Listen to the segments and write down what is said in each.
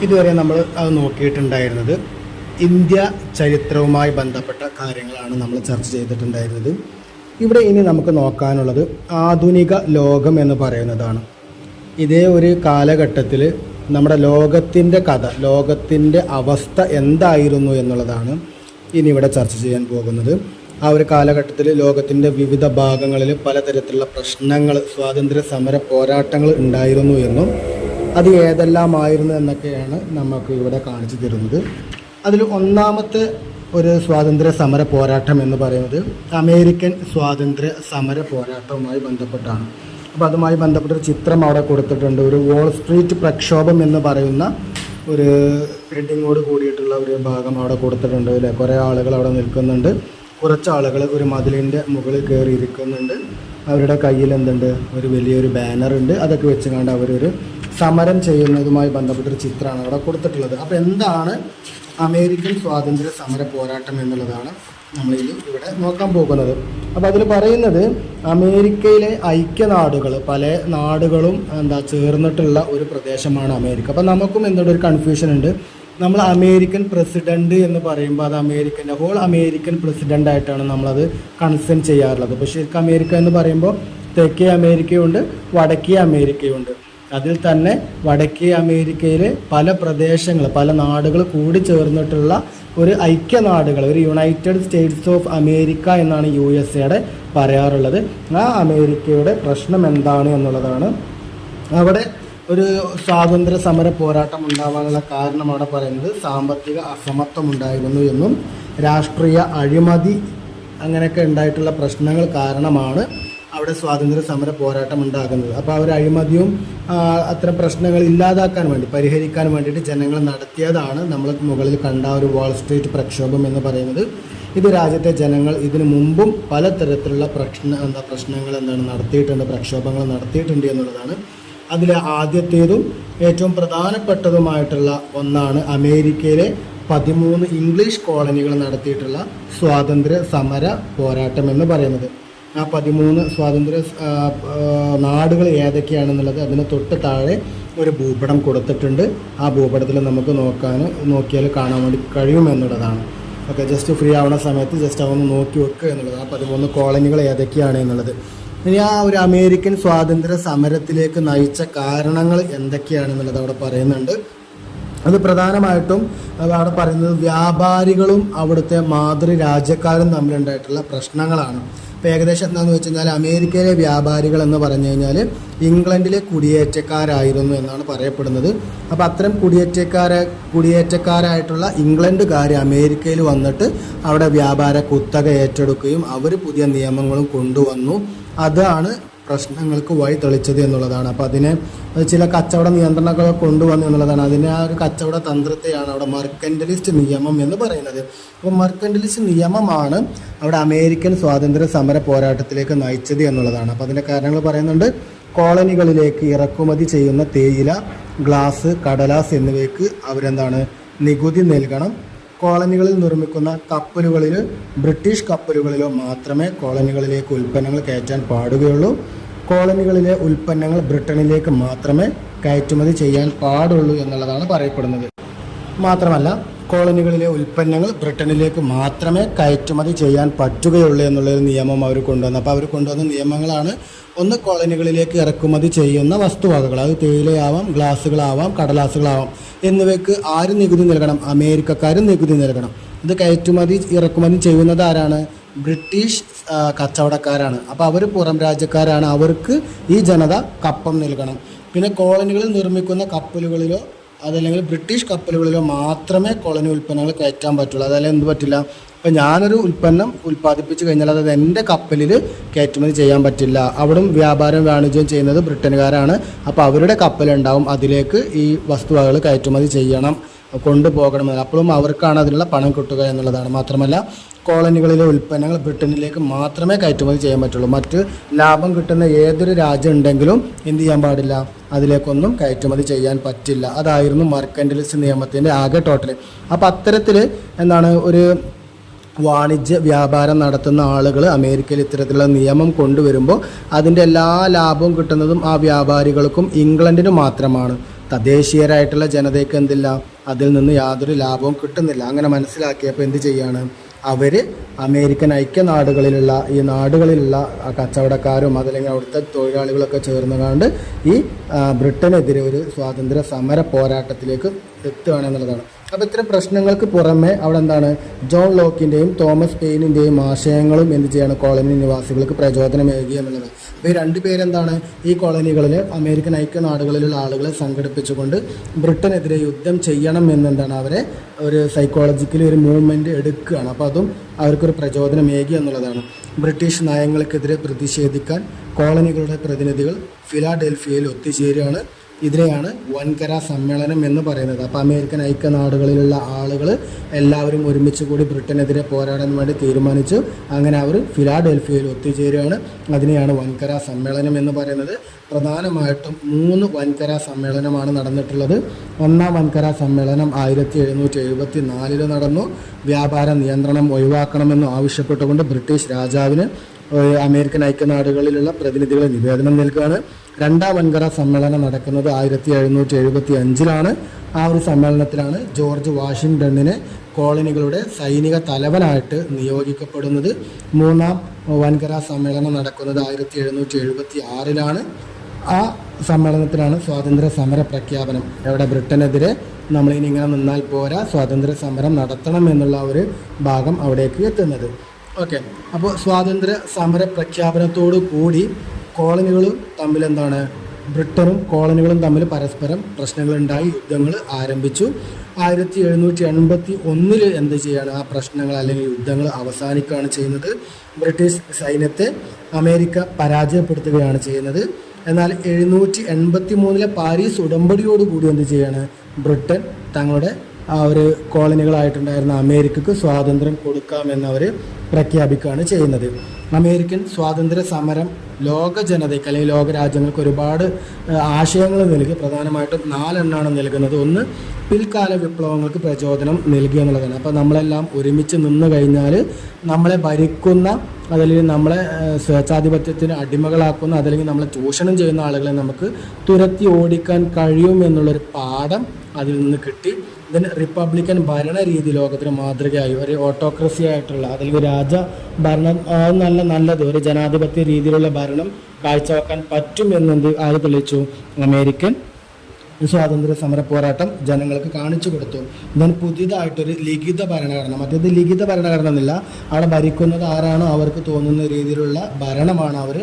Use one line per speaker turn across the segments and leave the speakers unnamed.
ഇതുവരെ നമ്മൾ അത് നോക്കിയിട്ടുണ്ടായിരുന്നത് ഇന്ത്യ ചരിത്രവുമായി ബന്ധപ്പെട്ട കാര്യങ്ങളാണ് നമ്മൾ ചർച്ച ചെയ്തിട്ടുണ്ടായിരുന്നത്. ഇവിടെ ഇനി നമുക്ക് നോക്കാനുള്ളത് ആധുനിക ലോകം എന്ന് പറയുന്നതാണ്. ഇതേ ഒരു കാലഘട്ടത്തിൽ നമ്മുടെ ലോകത്തിൻ്റെ കഥ, ലോകത്തിൻ്റെ അവസ്ഥ എന്തായിരുന്നു എന്നുള്ളതാണ് ഇനി ഇവിടെ ചർച്ച ചെയ്യാൻ പോകുന്നത്. ആ ഒരു കാലഘട്ടത്തിൽ ലോകത്തിൻ്റെ വിവിധ ഭാഗങ്ങളിൽ പലതരത്തിലുള്ള പ്രശ്നങ്ങൾ, സ്വാതന്ത്ര്യ സമര പോരാട്ടങ്ങൾ ഉണ്ടായിരുന്നു എന്നും അത് ഏതെല്ലാമായിരുന്നു എന്നൊക്കെയാണ് നമുക്ക് ഇവിടെ കാണിച്ചു തരുന്നത്. അതിൽ ഒന്നാമത്തെ ഒരു സ്വാതന്ത്ര്യ സമര പോരാട്ടം എന്ന് പറയുന്നത് അമേരിക്കൻ സ്വാതന്ത്ര്യ സമര പോരാട്ടവുമായി ബന്ധപ്പെട്ടാണ്. അപ്പോൾ അതുമായി ബന്ധപ്പെട്ടൊരു ചിത്രം അവിടെ കൊടുത്തിട്ടുണ്ട്. ഒരു വാൾ സ്ട്രീറ്റ് പ്രക്ഷോഭം എന്ന് പറയുന്ന ഒരു ഹെഡിങ്ങോട് കൂടിയിട്ടുള്ള ഒരു ഭാഗം അവിടെ കൊടുത്തിട്ടുണ്ട്. അല്ലേ, കുറേ ആളുകൾ അവിടെ നിൽക്കുന്നുണ്ട്. കുറച്ച് ആളുകൾ ഒരു മതിലിൻ്റെ മുകളിൽ കയറി ഇരിക്കുന്നുണ്ട്. അവരുടെ കയ്യിൽ എന്തുണ്ട്, ഒരു വലിയൊരു ബാനറുണ്ട്. അതൊക്കെ വെച്ചുകൊണ്ട് അവരൊരു സമരം ചെയ്യുന്നതുമായി ബന്ധപ്പെട്ടൊരു ചിത്രമാണ് അവിടെ കൊടുത്തിട്ടുള്ളത്. അപ്പോൾ എന്താണ് അമേരിക്കൻ സ്വാതന്ത്ര്യ സമര പോരാട്ടം എന്നുള്ളതാണ് നമ്മളിൽ ഇവിടെ നോക്കാൻ പോകുന്നത്. അപ്പോൾ അതിൽ പറയുന്നത് അമേരിക്കയിലെ ഐക്യനാടുകൾ, പല നാടുകളും ചേർന്നിട്ടുള്ള ഒരു പ്രദേശമാണ് അമേരിക്ക. അപ്പോൾ നമുക്കും എന്തൊരു കൺഫ്യൂഷൻ ഉണ്ട്. നമ്മൾ അമേരിക്കൻ പ്രസിഡന്റ് എന്ന് പറയുമ്പോൾ അത് അമേരിക്കൻ്റെ ഹോൾ അമേരിക്കൻ പ്രസിഡൻ്റ് ആയിട്ടാണ് നമ്മളത് കൺസേൺ ചെയ്യാറുള്ളത്. പക്ഷേ ശരിക്കും അമേരിക്ക എന്ന് പറയുമ്പോൾ തെക്കേ അമേരിക്കയുണ്ട്, വടക്കേ അമേരിക്കയുണ്ട്. അതിൽ തന്നെ വടക്കേ അമേരിക്കയിലെ പല പ്രദേശങ്ങൾ, പല നാടുകൾ കൂടി ചേർന്നിട്ടുള്ള ഒരു ഐക്യനാടുകൾ, ഒരു യുണൈറ്റഡ് സ്റ്റേറ്റ്സ് ഓഫ് അമേരിക്ക എന്നാണ് USA പറയാറുള്ളത്. ആ അമേരിക്കയുടെ പ്രശ്നം എന്താണ് എന്നുള്ളതാണ്. അവിടെ ഒരു സ്വാതന്ത്ര്യ സമര പോരാട്ടം ഉണ്ടാവാനുള്ള കാരണം അവിടെ പറയുന്നത് സാമ്പത്തിക അസമത്വം ഉണ്ടായിരുന്നു എന്നും രാഷ്ട്രീയ അഴിമതി അങ്ങനെയൊക്കെ ഉണ്ടായിട്ടുള്ള പ്രശ്നങ്ങൾ കാരണമാണ് അവിടെ സ്വാതന്ത്ര്യ സമര പോരാട്ടം ഉണ്ടാകുന്നത്. അപ്പോൾ അവർ അഴിമതിയും അത്തരം പ്രശ്നങ്ങൾ ഇല്ലാതാക്കാൻ വേണ്ടി, പരിഹരിക്കാൻ വേണ്ടിയിട്ട് ജനങ്ങൾ നടത്തിയതാണ് നമ്മൾ മുകളിൽ കണ്ട ഒരു വാൾ സ്ട്രീറ്റ് പ്രക്ഷോഭം എന്ന് പറയുന്നത്. ഇത് രാജ്യത്തെ ജനങ്ങൾ ഇതിനു മുമ്പും പലതരത്തിലുള്ള പ്രശ്നങ്ങൾ നടത്തിയിട്ടുണ്ട്, പ്രക്ഷോഭങ്ങൾ നടത്തിയിട്ടുണ്ട് എന്നുള്ളതാണ്. അതിൽ ആദ്യത്തേതും ഏറ്റവും പ്രധാനപ്പെട്ടതുമായിട്ടുള്ള ഒന്നാണ് അമേരിക്കയിലെ 13 ഇംഗ്ലീഷ് കോളനികൾ നടത്തിയിട്ടുള്ള സ്വാതന്ത്ര്യ സമര പോരാട്ടം എന്ന് പറയുന്നത്. ആ 13 സ്വാതന്ത്ര്യ നാടുകൾ ഏതൊക്കെയാണെന്നുള്ളത് അതിന് തൊട്ട് താഴെ ഒരു ഭൂപടം കൊടുത്തിട്ടുണ്ട്. ആ ഭൂപടത്തിൽ നമുക്ക് നോക്കിയാൽ കാണാൻ വേണ്ടി കഴിയുമെന്നുള്ളതാണ്. ഓക്കെ, ജസ്റ്റ് ഫ്രീ ആവുന്ന സമയത്ത് ജസ്റ്റ് അതൊന്ന് നോക്കി വെക്കുക എന്നുള്ളത്, ആ 13 കോളനികൾ ഏതൊക്കെയാണ് എന്നുള്ളത്. ഇനി ആ ഒരു അമേരിക്കൻ സ്വാതന്ത്ര്യ സമരത്തിലേക്ക് നയിച്ച കാരണങ്ങൾ എന്തൊക്കെയാണെന്നുള്ളത് അവിടെ പറയുന്നുണ്ട്. അത് പ്രധാനമായിട്ടും അവിടെ പറയുന്നത് വ്യാപാരികളും അവിടുത്തെ മാതൃരാജ്യക്കാരും തമ്മിലുണ്ടായിട്ടുള്ള പ്രശ്നങ്ങളാണ്. ഇപ്പോൾ ഏകദേശം എന്താണെന്ന് വെച്ച് കഴിഞ്ഞാൽ അമേരിക്കയിലെ വ്യാപാരികൾ എന്ന് പറഞ്ഞു കഴിഞ്ഞാൽ ഇംഗ്ലണ്ടിലെ കുടിയേറ്റക്കാരായിരുന്നു എന്നാണ് പറയപ്പെടുന്നത്. അപ്പോൾ അത്തരം കുടിയേറ്റക്കാരായിട്ടുള്ള ഇംഗ്ലണ്ടുകാർ അമേരിക്കയിൽ വന്നിട്ട് അവിടെ വ്യാപാര കുത്തക ഏറ്റെടുക്കുകയും അവർ പുതിയ നിയമങ്ങളും കൊണ്ടുവന്നു. അതാണ് പ്രശ്നങ്ങൾക്ക് വഴി തെളിച്ചത് എന്നുള്ളതാണ്. അപ്പോൾ അതിനെ ചില കച്ചവട നിയന്ത്രണങ്ങളൊക്കെ കൊണ്ടുവന്നു എന്നുള്ളതാണ്. അതിനെ ആ ഒരു കച്ചവട തന്ത്രത്തെയാണ് അവിടെ മർക്കൻറ്റലിസ്റ്റ് നിയമം എന്ന് പറയുന്നത്. അപ്പോൾ മർക്കൻറ്റലിസ്റ്റ് നിയമമാണ് അവിടെ അമേരിക്കൻ സ്വാതന്ത്ര്യ സമര പോരാട്ടത്തിലേക്ക് നയിച്ചത് എന്നുള്ളതാണ്. അപ്പോൾ അതിൻ്റെ കാരണങ്ങൾ പറയുന്നുണ്ട്. കോളനികളിലേക്ക് ഇറക്കുമതി ചെയ്യുന്ന തേയില, ഗ്ലാസ്, കടലാസ് എന്നിവയ്ക്ക് നികുതി നൽകണം. കോളനികളിൽ നിർമ്മിക്കുന്ന കപ്പലുകളിൽ, ബ്രിട്ടീഷ് കപ്പലുകളിലോ മാത്രമേ കോളനികളിലേക്ക് ഉൽപ്പന്നങ്ങൾ കയറ്റാൻ പാടുകയുള്ളൂ. കോളനികളിലെ ഉൽപ്പന്നങ്ങൾ ബ്രിട്ടനിലേക്ക് മാത്രമേ കയറ്റുമതി ചെയ്യാൻ പാടുള്ളൂ എന്നുള്ളതാണ് പറയപ്പെടുന്നത്. മാത്രമല്ല കോളനികളിലെ ഉൽപ്പന്നങ്ങൾ ബ്രിട്ടനിലേക്ക് മാത്രമേ കയറ്റുമതി ചെയ്യാൻ പറ്റുകയുള്ളൂ എന്നുള്ളൊരു നിയമം അവർ കൊണ്ടുവന്നു. അപ്പോൾ അവർ കൊണ്ടുവന്ന നിയമങ്ങളാണ് ഒന്ന്, കോളനികളിലേക്ക് ഇറക്കുമതി ചെയ്യുന്ന വസ്തുവകകൾ, അത് തേയിലയാവാം, ഗ്ലാസുകളാവാം, കടലാസുകളാവാം എന്നിവയ്ക്ക് ആര് നികുതി നൽകണം? അമേരിക്കക്കാരും നികുതി നൽകണം. ഇത് കയറ്റുമതി ഇറക്കുമതി ചെയ്യുന്നത് ആരാണ്? ബ്രിട്ടീഷ് കച്ചവടക്കാരാണ്. അപ്പോൾ അവർ പുറം രാജ്യക്കാരാണ്, അവർക്ക് ഈ ജനത കപ്പം നൽകണം. പിന്നെ കോളനികളിൽ നിർമ്മിക്കുന്ന കപ്പലുകളിലോ അതല്ലെങ്കിൽ ബ്രിട്ടീഷ് കപ്പലുകളിലോ മാത്രമേ കോളനി ഉൽപ്പന്നങ്ങൾ കയറ്റാൻ പറ്റുള്ളൂ. അതല്ലെങ്കിൽ എന്ത് പറ്റില്ല? ഇപ്പം ഞാനൊരു ഉൽപ്പന്നം ഉൽപ്പാദിപ്പിച്ച് കഴിഞ്ഞാൽ അത് എൻ്റെ കപ്പലിൽ കയറ്റുമതി ചെയ്യാൻ പറ്റില്ല. അവിടും വ്യാപാരം വാണിജ്യം ചെയ്യുന്നത് ബ്രിട്ടനുകാരാണ്. അപ്പോൾ അവരുടെ കപ്പലുണ്ടാവും, അതിലേക്ക് ഈ വസ്തുവകൾ കയറ്റുമതി ചെയ്യണം, കൊണ്ടുപോകണമെന്ന്. അപ്പോഴും അവർക്കാണ് അതിനുള്ള പണം കിട്ടുക എന്നുള്ളതാണ്. മാത്രമല്ല കോളനികളിലെ ഉൽപ്പന്നങ്ങൾ ബ്രിട്ടനിലേക്ക് മാത്രമേ കയറ്റുമതി ചെയ്യാൻ പറ്റുള്ളൂ. മറ്റ് ലാഭം കിട്ടുന്ന ഏതൊരു രാജ്യം ഉണ്ടെങ്കിലും എന്ത് ചെയ്യാൻ പാടില്ല? അതിലേക്കൊന്നും കയറ്റുമതി ചെയ്യാൻ പറ്റില്ല. അതായിരുന്നു മർക്കൻറ്റലിസ്റ്റ് നിയമത്തിൻ്റെ ആകെ ടോട്ടൽ. അപ്പോൾ അത്തരത്തിൽ ഒരു വാണിജ്യ വ്യാപാരം നടത്തുന്ന ആളുകൾ അമേരിക്കയിൽ ഇത്തരത്തിലുള്ള നിയമം കൊണ്ടുവരുമ്പോൾ അതിൻ്റെ എല്ലാ ലാഭവും കിട്ടുന്നതും ആ വ്യാപാരികൾക്കും ഇംഗ്ലണ്ടിനും മാത്രമാണ്. തദ്ദേശീയരായിട്ടുള്ള ജനതയ്ക്ക് എന്തില്ല, അതിൽ നിന്ന് യാതൊരു ലാഭവും കിട്ടുന്നില്ല. അങ്ങനെ മനസ്സിലാക്കിയപ്പോൾ എന്ത് ചെയ്യാണ്, അവർ അമേരിക്കൻ ഐക്യനാടുകളിലുള്ള ഈ നാടുകളിലുള്ള കച്ചവടക്കാരും അതല്ലെങ്കിൽ അവിടുത്തെ തൊഴിലാളികളൊക്കെ ചേർന്നുകൊണ്ട് ഈ ബ്രിട്ടനെതിരെ ഒരു സ്വാതന്ത്ര്യ സമര പോരാട്ടത്തിലേക്ക് എത്തുകയാണ് എന്നുള്ളതാണ്. അപ്പോൾ ഇത്തരം പ്രശ്നങ്ങൾക്ക് പുറമെ അവിടെ എന്താണ്, ജോൺ ലോക്കിൻ്റെയും തോമസ് പെയിനിൻ്റെയും ആശയങ്ങളും എന്ത് ചെയ്യാണ്, കോളനി നിവാസികൾക്ക് പ്രചോദനമേകി എന്നുള്ളത്. അപ്പോൾ ഈ രണ്ട് പേരെന്താണ്, ഈ കോളനികളിലെ അമേരിക്കൻ ഐക്യനാടുകളിലുള്ള ആളുകളെ സംഘടിപ്പിച്ചുകൊണ്ട് ബ്രിട്ടനെതിരെ യുദ്ധം ചെയ്യണം എന്നെന്താണ് അവരെ ഒരു സൈക്കോളജിക്കലി ഒരു മൂവ്മെൻറ്റ് എടുക്കുകയാണ്. അപ്പോൾ അതും അവർക്കൊരു പ്രചോദനമേകി എന്നുള്ളതാണ്. ബ്രിട്ടീഷ് നയങ്ങൾക്കെതിരെ പ്രതിഷേധിക്കാൻ കോളനികളുടെ പ്രതിനിധികൾ ഫിലാഡൽഫിയയിൽ ഒത്തുചേരുകയാണ്. ഇതിനെയാണ് വൻകര സമ്മേളനം എന്ന് പറയുന്നത്. അപ്പോൾ അമേരിക്കൻ ഐക്യനാടുകളിലുള്ള ആളുകൾ എല്ലാവരും ഒരുമിച്ച് കൂടി ബ്രിട്ടനെതിരെ പോരാടാൻ വേണ്ടി തീരുമാനിച്ചു. അങ്ങനെ അവർ ഫിലാഡൽഫിയയിൽ ഒത്തുചേരുകയാണ്. അതിനെയാണ് വൻകര സമ്മേളനം എന്ന് പറയുന്നത്. പ്രധാനമായിട്ടും 3 വൻകര സമ്മേളനമാണ് നടന്നിട്ടുള്ളത്. ഒന്നാം വൻകര സമ്മേളനം 1774 നടന്നു. വ്യാപാര നിയന്ത്രണം ഒഴിവാക്കണമെന്ന് ആവശ്യപ്പെട്ടുകൊണ്ട് ബ്രിട്ടീഷ് രാജാവിന് അമേരിക്കൻ ഐക്യനാടുകളിലുള്ള പ്രതിനിധികളെ നിവേദനം നൽകുകയാണ്. രണ്ടാം വൻകര സമ്മേളനം നടക്കുന്നത് 1775 ആ ഒരു സമ്മേളനത്തിലാണ് ജോർജ് വാഷിങ്ടണിനെ കോളനികളുടെ സൈനിക തലവനായിട്ട് നിയോഗിക്കപ്പെടുന്നത്. മൂന്നാം വൻകര സമ്മേളനം നടക്കുന്നത് 1776 ആ സമ്മേളനത്തിലാണ് സ്വാതന്ത്ര്യ സമര പ്രഖ്യാപനം. എവിടെ, ബ്രിട്ടനെതിരെ നമ്മളിനി ഇങ്ങനെ നിന്നാൽ പോരാ, സ്വാതന്ത്ര്യ സമരം നടത്തണം എന്നുള്ള ഒരു ഭാഗം അവിടേക്ക് എത്തുന്നത്. ഓക്കെ, അപ്പോൾ സ്വാതന്ത്ര്യ സമര പ്രഖ്യാപനത്തോടു കൂടി കോളനികളും തമ്മിൽ എന്താണ്, ബ്രിട്ടനും കോളനികളും തമ്മിൽ പരസ്പരം പ്രശ്നങ്ങളുണ്ടായി, യുദ്ധങ്ങൾ ആരംഭിച്ചു. 1781 എന്ത് ചെയ്യാണ്, ആ പ്രശ്നങ്ങൾ അല്ലെങ്കിൽ യുദ്ധങ്ങൾ അവസാനിക്കുകയാണ് ചെയ്യുന്നത്. ബ്രിട്ടീഷ് സൈന്യത്തെ അമേരിക്ക പരാജയപ്പെടുത്തുകയാണ് ചെയ്യുന്നത്. എന്നാൽ 1783 പാരീസ് ഉടമ്പടിയോടുകൂടി എന്ത് ചെയ്യാണ്, ബ്രിട്ടൻ തങ്ങളുടെ ആ ഒരു കോളനികളായിട്ടുണ്ടായിരുന്ന അമേരിക്കക്ക് സ്വാതന്ത്ര്യം കൊടുക്കാമെന്ന് അവർ പ്രഖ്യാപിക്കുകയാണ് ചെയ്യുന്നത്. അമേരിക്കൻ സ്വാതന്ത്ര്യ സമരം ലോക ജനതയ്ക്ക് അല്ലെങ്കിൽ ലോക രാജ്യങ്ങൾക്ക് ഒരുപാട് ആശയങ്ങൾ നൽകി. പ്രധാനമായിട്ടും 4 നൽകുന്നത്. ഒന്ന്, പിൽക്കാല വിപ്ലവങ്ങൾക്ക് പ്രചോദനം നൽകുക എന്നുള്ളതാണ്. അപ്പോൾ നമ്മളെല്ലാം ഒരുമിച്ച് നിന്ന് കഴിഞ്ഞാൽ നമ്മളെ ഭരിക്കുന്ന അതല്ലെങ്കിൽ നമ്മളെ സ്വേച്ഛാധിപത്യത്തിന് അടിമകളാക്കുന്ന അതല്ലെങ്കിൽ നമ്മളെ ചൂഷണം ചെയ്യുന്ന ആളുകളെ നമുക്ക് തുരത്തി ഓടിക്കാൻ കഴിയും എന്നുള്ളൊരു പാഠം അതിൽ നിന്ന് കിട്ടി. ഇതിന് റിപ്പബ്ലിക്കൻ ഭരണരീതി ലോകത്തിന് മാതൃകയായി. ഒരു ഓട്ടോക്രസി ആയിട്ടുള്ള അല്ലെങ്കിൽ രാജഭരണം നല്ലത് ഒരു ജനാധിപത്യ രീതിയിലുള്ള ഭരണം കാഴ്ചവെക്കാൻ പറ്റും എന്നത് ആര് തെളിയിച്ചു, അമേരിക്കൻ സ്വാതന്ത്ര്യ സമര പോരാട്ടം ജനങ്ങൾക്ക് കാണിച്ചു കൊടുത്തു. ദെൻ പുതിയതായിട്ടൊരു ലിഖിത ഭരണഘടന, മറ്റേത് ലിഖിത ഭരണഘടന എന്നില്ല, അവിടെ ഭരിക്കുന്നത് ആരാണോ അവർക്ക് തോന്നുന്ന രീതിയിലുള്ള ഭരണമാണ് അവർ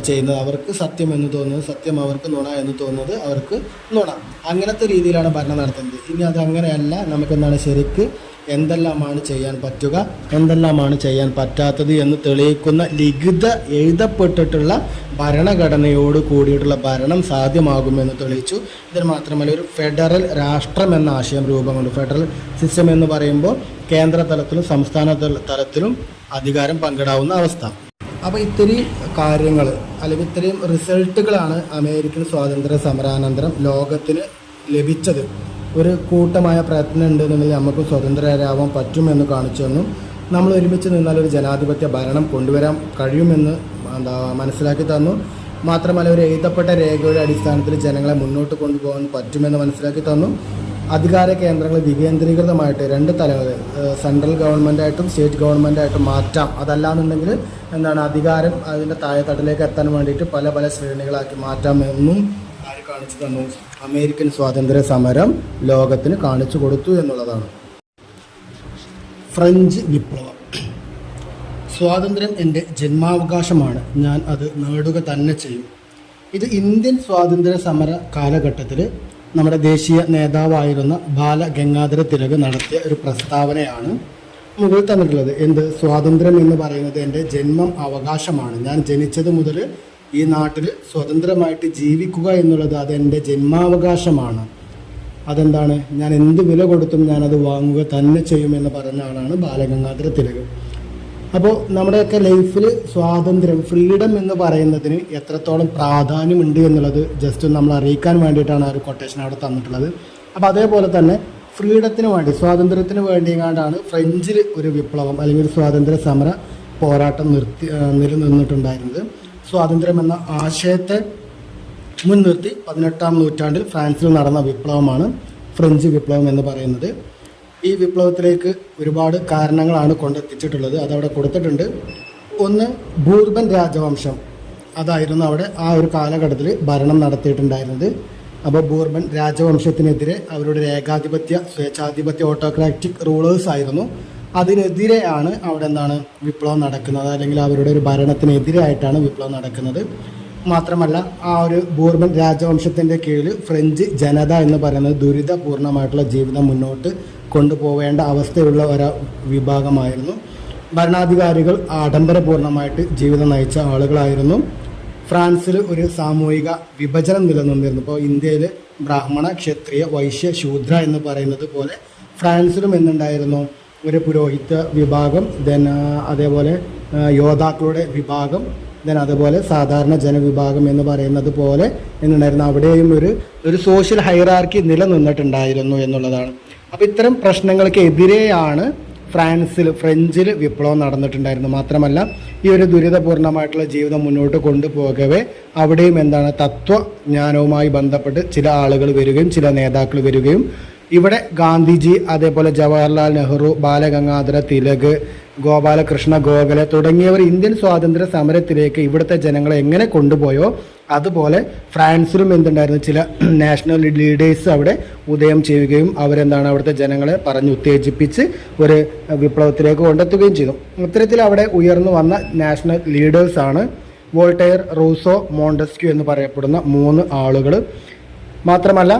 ചെയ്യുന്നത്. അവർക്ക് സത്യം എന്ന് തോന്നുന്നത് സത്യം, അവർക്ക് നുണ എന്ന് തോന്നുന്നത് അവർക്ക് നുണ, അങ്ങനത്തെ രീതിയിലാണ് ഭരണം നടത്തുന്നത്. ഇനി അത് അങ്ങനെയല്ല, നമുക്കെന്താണ് ശരിക്ക് എന്തെല്ലാമാണ് ചെയ്യാൻ പറ്റുക, എന്തെല്ലാമാണ് ചെയ്യാൻ പറ്റാത്തത് എന്ന് തെളിയിക്കുന്ന ലിഖിത എഴുതപ്പെട്ടിട്ടുള്ള ഭരണഘടനയോട് കൂടിയിട്ടുള്ള ഭരണം സാധ്യമാകുമെന്ന് തെളിയിച്ചു. ഇതിന് മാത്രമല്ല ഒരു ഫെഡറൽ രാഷ്ട്രം എന്ന ആശയം രൂപം കൊണ്ട്. ഫെഡറൽ സിസ്റ്റം എന്ന് പറയുമ്പോൾ കേന്ദ്ര തലത്തിലും സംസ്ഥാന തലത്തിലും അധികാരം പങ്കിടാവുന്ന അവസ്ഥ. അപ്പോൾ ഇത്രയും കാര്യങ്ങൾ അല്ലെങ്കിൽ ഇത്രയും റിസൾട്ടുകളാണ് അമേരിക്കൻ സ്വാതന്ത്ര്യ സമരാനന്തരം ലോകത്തിന് ലഭിച്ചത്. ഒരു കൂട്ടമായ പ്രയത്നം ഉണ്ടെന്നുണ്ടെങ്കിൽ നമുക്ക് സ്വതന്ത്രരാവാൻ പറ്റുമെന്ന് കാണിച്ചു തന്നു. നമ്മൾ ഒരുമിച്ച് നിന്നാൽ ഒരു ജനാധിപത്യ ഭരണം കൊണ്ടുവരാൻ കഴിയുമെന്ന് മനസ്സിലാക്കി തന്നു. മാത്രമല്ല ഒരു എഴുതപ്പെട്ട രേഖയുടെ അടിസ്ഥാനത്തിൽ ജനങ്ങളെ മുന്നോട്ട് കൊണ്ടുപോകാൻ പറ്റുമെന്ന് മനസ്സിലാക്കി തന്നു. അധികാര കേന്ദ്രങ്ങൾ വികേന്ദ്രീകൃതമായിട്ട് 2 തലങ്ങളിൽ സെൻട്രൽ ഗവൺമെൻറ്റായിട്ടും സ്റ്റേറ്റ് ഗവൺമെൻറ്റായിട്ടും മാറ്റാം. അതല്ലാന്നുണ്ടെങ്കിൽ അധികാരം അതിൻ്റെ താഴെത്തട്ടിലേക്ക് എത്താൻ വേണ്ടിയിട്ട് പല ശ്രേണികളാക്കി മാറ്റാമെന്നും ആര് കാണിച്ചു തന്നു, അമേരിക്കൻ സ്വാതന്ത്ര്യ സമരം ലോകത്തിന് കാണിച്ചു കൊടുത്തു എന്നുള്ളതാണ്. ഫ്രഞ്ച് വിപ്ലവം. സ്വാതന്ത്ര്യം എൻ്റെ ജന്മാവകാശമാണ്, ഞാൻ അത് നേടുക തന്നെ ചെയ്യും. ഇത് ഇന്ത്യൻ സ്വാതന്ത്ര്യ സമര കാലഘട്ടത്തിൽ നമ്മുടെ ദേശീയ നേതാവായിരുന്ന ബാലഗംഗാധര തിലക് നടത്തിയ ഒരു പ്രസ്താവനയാണ് മുകളിൽ തന്നിട്ടുള്ളത്. സ്വാതന്ത്ര്യം എന്ന് പറയുന്നത് എൻ്റെ ജന്മം അവകാശമാണ്, ഞാൻ ജനിച്ചത് മുതൽ ഈ നാട്ടിൽ സ്വതന്ത്രമായിട്ട് ജീവിക്കുക എന്നുള്ളത് അതെൻ്റെ ജന്മാവകാശമാണ്. അതെന്താണ്, ഞാൻ എന്ത് വില കൊടുത്തും ഞാനത് വാങ്ങുക തന്നെ ചെയ്യുമെന്ന് പറഞ്ഞ ആളാണ് ബാലഗംഗാധര തിലക്. അപ്പോൾ നമ്മുടെയൊക്കെ ലൈഫിൽ സ്വാതന്ത്ര്യം, ഫ്രീഡം എന്ന് പറയുന്നതിന് എത്രത്തോളം പ്രാധാന്യമുണ്ട് എന്നുള്ളത് ജസ്റ്റ് നമ്മൾ അറിയിക്കാൻ വേണ്ടിയിട്ടാണ് ആ ഒരു കൊട്ടേഷൻ അവിടെ തന്നിട്ടുള്ളത്. അപ്പോൾ അതേപോലെ തന്നെ ഫ്രീഡത്തിന് വേണ്ടി, സ്വാതന്ത്ര്യത്തിന് വേണ്ടിയാണ്ടാണ് ഫ്രഞ്ചിൽ ഒരു വിപ്ലവം അല്ലെങ്കിൽ ഒരു സ്വാതന്ത്ര്യ സമര പോരാട്ടം നിലനിന്നിട്ടുണ്ടായിരുന്നത്. സ്വാതന്ത്ര്യം എന്ന ആശയത്തെ മുൻനിർത്തി 18-ാം നൂറ്റാണ്ടിൽ ഫ്രാൻസിൽ നടന്ന വിപ്ലവമാണ് ഫ്രഞ്ച് വിപ്ലവം എന്ന് പറയുന്നത്. ഈ വിപ്ലവത്തിലേക്ക് ഒരുപാട് കാരണങ്ങളാണ് കൊണ്ടെത്തിച്ചിട്ടുള്ളത്, അതവിടെ കൊടുത്തിട്ടുണ്ട്. ഒന്ന്, ബൂർബൻ രാജവംശം അതായിരുന്നു അവിടെ ആ ഒരു കാലഘട്ടത്തിൽ ഭരണം നടത്തിയിട്ടുണ്ടായിരുന്നത്. അപ്പോൾ ബൂർബൻ രാജവംശത്തിനെതിരെ അവരുടെ ഏകാധിപത്യ, സ്വേച്ഛാധിപത്യ, ഓട്ടോക്രാറ്റിക് റൂളേഴ്സ് ആയിരുന്നു. അതിനെതിരെയാണ് അവിടെ എന്താണ് വിപ്ലവം നടക്കുന്നത്, അല്ലെങ്കിൽ അവരുടെ ഒരു ഭരണത്തിനെതിരായിട്ടാണ് വിപ്ലവം നടക്കുന്നത്. മാത്രമല്ല ആ ഒരു ബൂർബൻ രാജവംശത്തിൻ്റെ കീഴിൽ ഫ്രഞ്ച് ജനത എന്ന് പറയുന്നത് ദുരിതപൂർണമായിട്ടുള്ള ജീവിതം മുന്നോട്ട് കൊണ്ടുപോവേണ്ട അവസ്ഥയുള്ള ഒരു വിഭാഗമായിരുന്നു. ഭരണാധികാരികൾ ആഡംബരപൂർണമായിട്ട് ജീവിതം നയിച്ച ആളുകളായിരുന്നു. ഫ്രാൻസിൽ ഒരു സാമൂഹിക വിഭജനം നിലനിന്നിരുന്നു. ഇപ്പോൾ ഇന്ത്യയിൽ ബ്രാഹ്മണ, ക്ഷത്രിയ, വൈശ്യ, ശൂദ്ര എന്ന് പറയുന്നത് പോലെ ഫ്രാൻസിലും എന്നുണ്ടായിരുന്നു ഒരു പുരോഹിത വിഭാഗം, അതേപോലെ യോദ്ധാക്കളുടെ വിഭാഗം, അതുപോലെ സാധാരണ ജനവിഭാഗം എന്ന് പറയുന്നത് പോലെ എന്നുണ്ടായിരുന്നു. അവിടെയും ഒരു സോഷ്യൽ ഹൈറാർക്കി നിലനിന്നിട്ടുണ്ടായിരുന്നു എന്നുള്ളതാണ്. അപ്പോൾ ഇത്തരം പ്രശ്നങ്ങൾക്ക് എതിരെയാണ് ഫ്രഞ്ചിൽ വിപ്ലവം നടന്നിട്ടുണ്ടായിരുന്നു. മാത്രമല്ല ഈ ഒരു ദുരിതപൂർണമായിട്ടുള്ള ജീവിതം മുന്നോട്ട് കൊണ്ടുപോകവേ അവിടെയും തത്വജ്ഞാനവുമായി ബന്ധപ്പെട്ട് ചില ആളുകൾ വരികയും ചില നേതാക്കൾ വരികയും ഇവിടെ ഗാന്ധിജി, അതേപോലെ ജവഹർലാൽ നെഹ്റു, ബാലഗംഗാധര തിലക്, ഗോപാലകൃഷ്ണ ഗോഖലെ തുടങ്ങിയവർ ഇന്ത്യൻ സ്വാതന്ത്ര്യ സമരത്തിലേക്ക് ഇവിടുത്തെ ജനങ്ങളെ എങ്ങനെ കൊണ്ടുപോയോ അതുപോലെ ഫ്രാൻസിലും ചില നാഷണൽ ലീഡേഴ്സ് അവിടെ ഉദയം ചെയ്യുകയും അവിടുത്തെ ജനങ്ങളെ ഉത്തേജിപ്പിച്ച് ഒരു വിപ്ലവത്തിലേക്ക് കൊണ്ടെത്തുകയും ചെയ്തു. ഇത്തരത്തിൽ അവിടെ ഉയർന്നു വന്ന നാഷണൽ ലീഡേഴ്സാണ് വോൾട്ടയർ, റൂസോ, മോണ്ടസ്ക്യൂ എന്ന് പറയപ്പെടുന്ന 3 ആളുകൾ. മാത്രമല്ല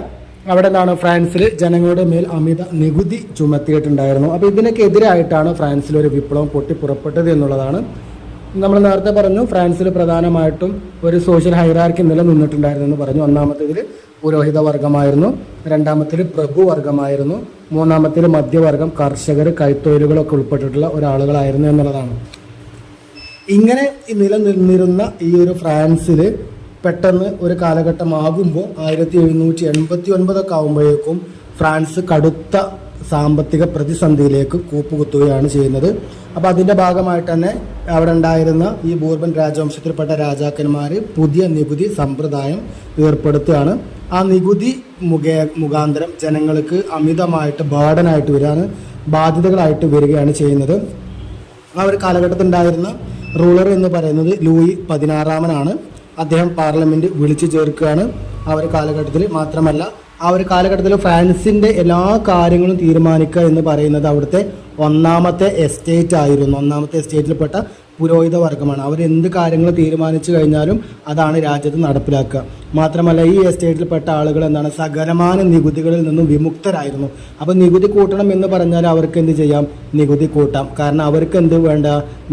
അവിടെ ഫ്രാൻസിൽ ജനങ്ങളുടെ മേൽ അമിത നികുതി ചുമത്തിയിട്ടുണ്ടായിരുന്നു. അപ്പോൾ ഇതിനൊക്കെ എതിരായിട്ടാണ് ഫ്രാൻസിൽ ഒരു വിപ്ലവം പൊട്ടിപ്പുറപ്പെട്ടത് എന്നുള്ളതാണ്. നമ്മൾ നേരത്തെ പറഞ്ഞു ഫ്രാൻസിൽ പ്രധാനമായിട്ടും ഒരു സോഷ്യൽ ഹൈറാർക്കി നിലനിന്നിട്ടുണ്ടായിരുന്നു എന്ന് പറഞ്ഞു. ഒന്നാമത്തേതിൽ പുരോഹിത വർഗമായിരുന്നു, രണ്ടാമത്തേൽ പ്രഭുവർഗമായിരുന്നു, മൂന്നാമത്തേൽ മധ്യവർഗം, കർഷകർ, കൈത്തൊഴിലുകളൊക്കെ ഉൾപ്പെട്ടിട്ടുള്ള ഒരാളുകളായിരുന്നു എന്നുള്ളതാണ്. ഇങ്ങനെ നിലനിന്നിരുന്ന ഈ ഒരു ഫ്രാൻസിൽ പെട്ടെന്ന് ഒരു കാലഘട്ടമാകുമ്പോൾ 1789 ആകുമ്പോഴേക്കും ഫ്രാൻസ് കടുത്ത സാമ്പത്തിക പ്രതിസന്ധിയിലേക്ക് കൂപ്പുകുത്തുകയാണ് ചെയ്യുന്നത്. അപ്പോൾ അതിൻ്റെ ഭാഗമായിട്ട് തന്നെ അവിടെ ഉണ്ടായിരുന്ന ഈ ബൂർബൻ രാജവംശത്തിൽപ്പെട്ട രാജാക്കന്മാർ പുതിയ നികുതി സമ്പ്രദായം ഏർപ്പെടുത്തുകയാണ്. ആ നികുതി മുഖാന്തരം ജനങ്ങൾക്ക് അമിതമായിട്ട് ബേർഡനായിട്ട് വരികയാണ്, ബാധ്യതകളായിട്ട് വരികയാണ് ചെയ്യുന്നത്. ആ ഒരു കാലഘട്ടത്തിൽ ഉണ്ടായിരുന്ന റൂളർ എന്ന് പറയുന്നത് ലൂയി 16 അദ്ദേഹം പാർലമെൻറ്റ് വിളിച്ചു ചേർക്കുകയാണ് ആ ഒരു കാലഘട്ടത്തിൽ. മാത്രമല്ല ആ ഒരു കാലഘട്ടത്തിൽ ഫ്രാൻസിൻ്റെ എല്ലാ കാര്യങ്ങളും തീരുമാനിക്കുക എന്ന് പറയുന്നത് അവിടുത്തെ ഒന്നാമത്തെ എസ്റ്റേറ്റ് ആയിരുന്നു. ഒന്നാമത്തെ എസ്റ്റേറ്റിൽപ്പെട്ട പുരോഹിത വർഗമാണ്. അവരെന്ത് കാര്യങ്ങൾ തീരുമാനിച്ചു കഴിഞ്ഞാലും അതാണ് രാജ്യത്ത് നടപ്പിലാക്കുക. മാത്രമല്ല ഈ എസ്റ്റേറ്റിൽപ്പെട്ട ആളുകൾ സകലമാന നികുതികളിൽ നിന്നും വിമുക്തരായിരുന്നു. അപ്പോൾ നികുതി കൂട്ടണം എന്ന് പറഞ്ഞാൽ അവർക്ക് എന്ത് ചെയ്യാം? നികുതി കൂട്ടാം. കാരണം അവർക്ക് എന്ത് വേണ്ട?